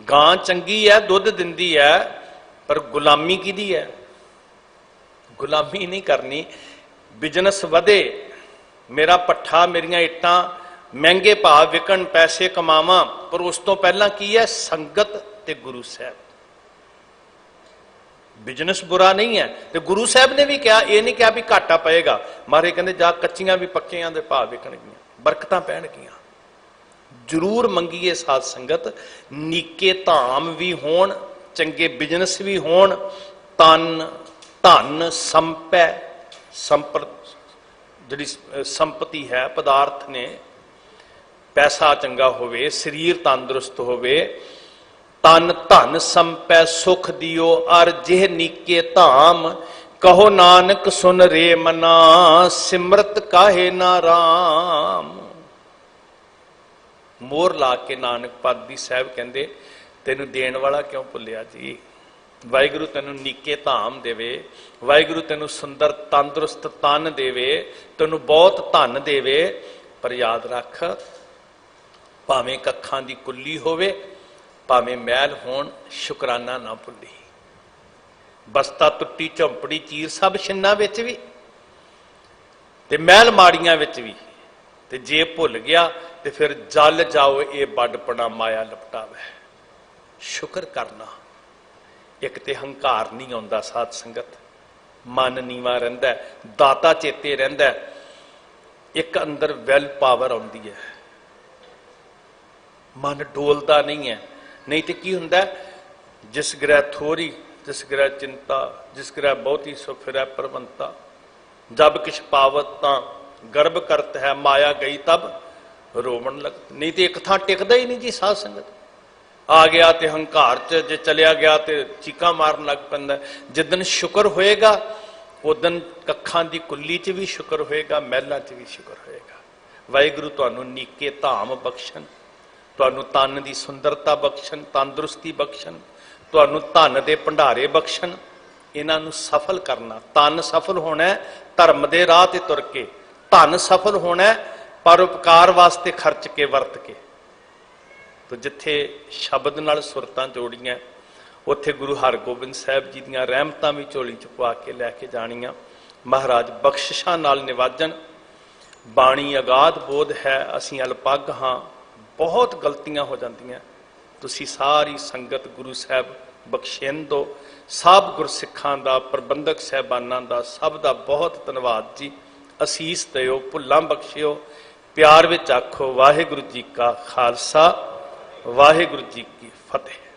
ਗਾਂ ਚੰਗੀ ਹੈ, ਦੁੱਧ ਦਿੰਦੀ ਹੈ, ਪਰ ਗੁਲਾਮੀ ਕਿਹਦੀ ਹੈ? ਗੁਲਾਮੀ ਨਹੀਂ ਕਰਨੀ। ਬਿਜ਼ਨਸ ਵਧੇ, ਮੇਰਾ ਪੱਠਾ, ਮੇਰੀਆਂ ਇੱਟਾਂ ਮਹਿੰਗੇ ਭਾਅ ਵਿਕਣ, ਪੈਸੇ ਕਮਾਵਾਂ, ਪਰ ਉਸ ਤੋਂ ਪਹਿਲਾਂ ਕੀ ਹੈ? ਸੰਗਤ ਤੇ ਗੁਰੂ ਸਾਹਿਬ। ਬਿਜ਼ਨਸ ਬੁਰਾ ਨਹੀਂ ਹੈ, ਤੇ ਗੁਰੂ ਸਾਹਿਬ ਨੇ ਵੀ ਕਿਹਾ, ਇਹ ਨਹੀਂ ਕਿਹਾ ਵੀ ਘਾਟਾ ਪਏਗਾ। ਮਹਾਰਾਜ ਕਹਿੰਦੇ ਜਾ ਕੱਚੀਆਂ ਵੀ ਪੱਕਿਆਂ ਦੇ ਭਾਅ ਵਿਕਣਗੀਆਂ, ਬਰਕਤਾਂ ਪੈਣਗੀਆਂ। ਜ਼ਰੂਰ ਮੰਗੀਏ ਸਾਧ ਸੰਗਤ, ਨੀਕੇ ਧਾਮ ਵੀ ਹੋਣ, ਚੰਗੇ ਬਿਜ਼ਨਸ ਵੀ ਹੋਣ, ਤਨ ਧਨ ਸੰਪੈ, ਜਿਹੜੀ ਸੰਪਤੀ ਹੈ, ਪਦਾਰਥ ਨੇ, ਪੈਸਾ ਚੰਗਾ ਹੋਵੇ, ਸਰੀਰ ਤੰਦਰੁਸਤ ਹੋਵੇ, ਤਨ ਧਨ ਸੰਪੈ ਸੁਖ ਦਿਓ, ਅਰ ਜਿਹ ਨੀਕੇ ਧਾਮ, ਕਹੋ ਨਾਨਕ ਸੁਨ ਰੇ ਮਨਾ, ਸਿਮਰਤ ਕਾਹੇ ਨਾ ਰਾਮ। ਮੋਹਰ ਲਾ ਕੇ ਨਾਨਕ ਪਾਤਸ਼ਾਹ ਸਾਹਿਬ ਕਹਿੰਦੇ ਤੈਨੂੰ ਦੇਣ ਵਾਲਾ ਕਿਉਂ ਭੁੱਲਿਆ ਜੀ? ਵਾਹਿਗੁਰੂ ਤੈਨੂੰ ਨੀਕੇ ਧਾਮ ਦੇਵੇ, ਵਾਹਿਗੁਰੂ ਤੈਨੂੰ ਸੁੰਦਰ ਤੰਦਰੁਸਤ ਤਨ ਦੇਵੇ, ਤੈਨੂੰ ਬਹੁਤ ਧਨ ਦੇਵੇ, ਪਰ ਯਾਦ ਰੱਖ, ਭਾਵੇਂ ਕੱਖਾਂ ਦੀ ਕੁੱਲੀ ਹੋਵੇ, ਭਾਵੇਂ ਮਹਿਲ ਹੋਣ, ਸ਼ੁਕਰਾਨਾ ਨਾ ਭੁੱਲੀ। ਬਸਤਾ ਟੁੱਟੀ ਝੌਂਪੜੀ ਚੀਰ ਸਭ ਛਿੰਨਾਂ ਵਿੱਚ ਵੀ, ਤੇ ਮਹਿਲ ਮਾੜੀਆਂ ਵਿੱਚ ਵੀ, ਤੇ ਜੇ ਭੁੱਲ ਗਿਆ ਤੇ ਫਿਰ ਜਲ ਜਾਓ ਇਹ ਵੱਡਪਣਾ ਮਾਇਆ ਲਪਟਾਵੇ। ਸ਼ੁਕਰ ਕਰਨਾ। ਇੱਕ ਤੇ ਹੰਕਾਰ ਨਹੀਂ ਆਉਂਦਾ ਸਾਧ ਸੰਗਤ, ਮਨ ਨੀਵਾ ਰਹਿੰਦਾ, ਦਾਤਾ ਚੇਤੇ ਰਹਿੰਦਾ, ਇੱਕ ਅੰਦਰ ਵੈਲ ਪਾਵਰ ਆਉਂਦੀ ਹੈ, ਮਨ ਡੋਲਦਾ ਨਹੀਂ ਹੈ। ਨਹੀਂ ਤੇ ਕੀ ਹੁੰਦਾ? ਜਿਸ ਗ੍ਰਹਿ ਥੋਰੀ, ਜਿਸ ਗ੍ਰਹਿ ਚਿੰਤਾ, ਜਿਸ ਗ੍ਰਹਿ ਬਹੁਤੀ ਸੋ ਫਿਰੈ ਪਰਵੰਤਾ, ਜਬ ਕਿਛ ਪਾਵਤ ਤਾਂ ਗਰਭ ਕਰਤ ਹੈ, ਮਾਇਆ ਗਈ ਤਬ ਰੋਵਣ ਲਗਤ। ਨਹੀਂ ਤੇ ਇੱਕ ਥਾਂ ਟਿਕਦਾ ਹੀ ਨਹੀਂ ਜੀ ਸਾਧ ਸੰਗਤ। ਆ ਗਿਆ ਤੇ ਹੰਕਾਰ ਚ, ਜੇ ਚਲਿਆ ਗਿਆ ਤੇ ਚੀਕਾਂ ਮਾਰਨ ਲੱਗ ਪੈਂਦਾ। ਜਿੱਦਣ ਸ਼ੁਕਰ ਹੋਏਗਾ ਉਦਣ ਕੱਖਾਂ ਦੀ ਕੁੱਲੀ ਚ ਵੀ ਸ਼ੁਕਰ ਹੋਏਗਾ, ਮਹਿਲਾਂ ਚ ਵੀ ਸ਼ੁਕਰ ਹੋਏਗਾ। ਵਾਹਿਗੁਰੂ ਤੁਹਾਨੂੰ ਨੀਕੇ ਧਾਮ ਬਖਸ਼ਣ, ਤੁਹਾਨੂੰ ਤਨ ਦੀ ਸੁੰਦਰਤਾ ਬਖਸ਼ਣ, ਤੰਦਰੁਸਤੀ ਬਖਸ਼ਣ, ਤੁਹਾਨੂੰ ਧਨ ਦੇ ਭੰਡਾਰੇ ਬਖਸ਼ਣ। ਇਹਨਾਂ ਨੂੰ ਸਫਲ ਕਰਨਾ। ਤਨ ਸਫਲ ਹੋਣਾ ਧਰਮ ਦੇ ਰਾਹ ਤੇ ਤੁਰ ਕੇ, ਧਨ ਸਫਲ ਹੋਣਾ ਪਰਉਪਕਾਰ ਵਾਸਤੇ ਖਰਚ ਕੇ, ਵਰਤ ਕੇ। ਤੋ ਜਿੱਥੇ ਸ਼ਬਦ ਨਾਲ ਸੁਰਤਾਂ ਜੋੜੀਆਂ, ਉੱਥੇ ਗੁਰੂ ਹਰਗੋਬਿੰਦ ਸਾਹਿਬ ਜੀ ਦੀਆਂ ਰਹਿਮਤਾਂ ਵੀ ਝੋਲੀ ਚ ਪਵਾ ਕੇ ਲੈ ਕੇ ਜਾਣੀਆਂ। ਮਹਾਰਾਜ ਬਖਸ਼ਿਸ਼ਾਂ ਨਾਲ ਨਿਵਾਜਣ। ਬਾਣੀ ਅਗਾਧ ਬੋਧ ਹੈ, ਅਸੀਂ ਅਲਪੱਗ ਹਾਂ, ਬਹੁਤ ਗਲਤੀਆਂ ਹੋ ਜਾਂਦੀਆਂ। ਤੁਸੀਂ ਸਾਰੀ ਸੰਗਤ ਗੁਰੂ ਸਾਹਿਬ ਬਖਸ਼ਣ ਦਿਓ। ਸਭ ਗੁਰਸਿੱਖਾਂ ਦਾ, ਪ੍ਰਬੰਧਕ ਸਾਹਿਬਾਨਾਂ ਦਾ, ਸਭ ਦਾ ਬਹੁਤ ਧੰਨਵਾਦ ਜੀ। ਅਸੀਸ ਦਿਓ, ਭੁੱਲਾਂ ਬਖਸ਼ਿਓ, ਪਿਆਰ ਵਿੱਚ ਆਖੋ ਵਾਹਿਗੁਰੂ ਜੀ ਕਾ ਖਾਲਸਾ, ਵਾਹਿਗੁਰੂ ਜੀ ਕੀ ਫਤਿਹ।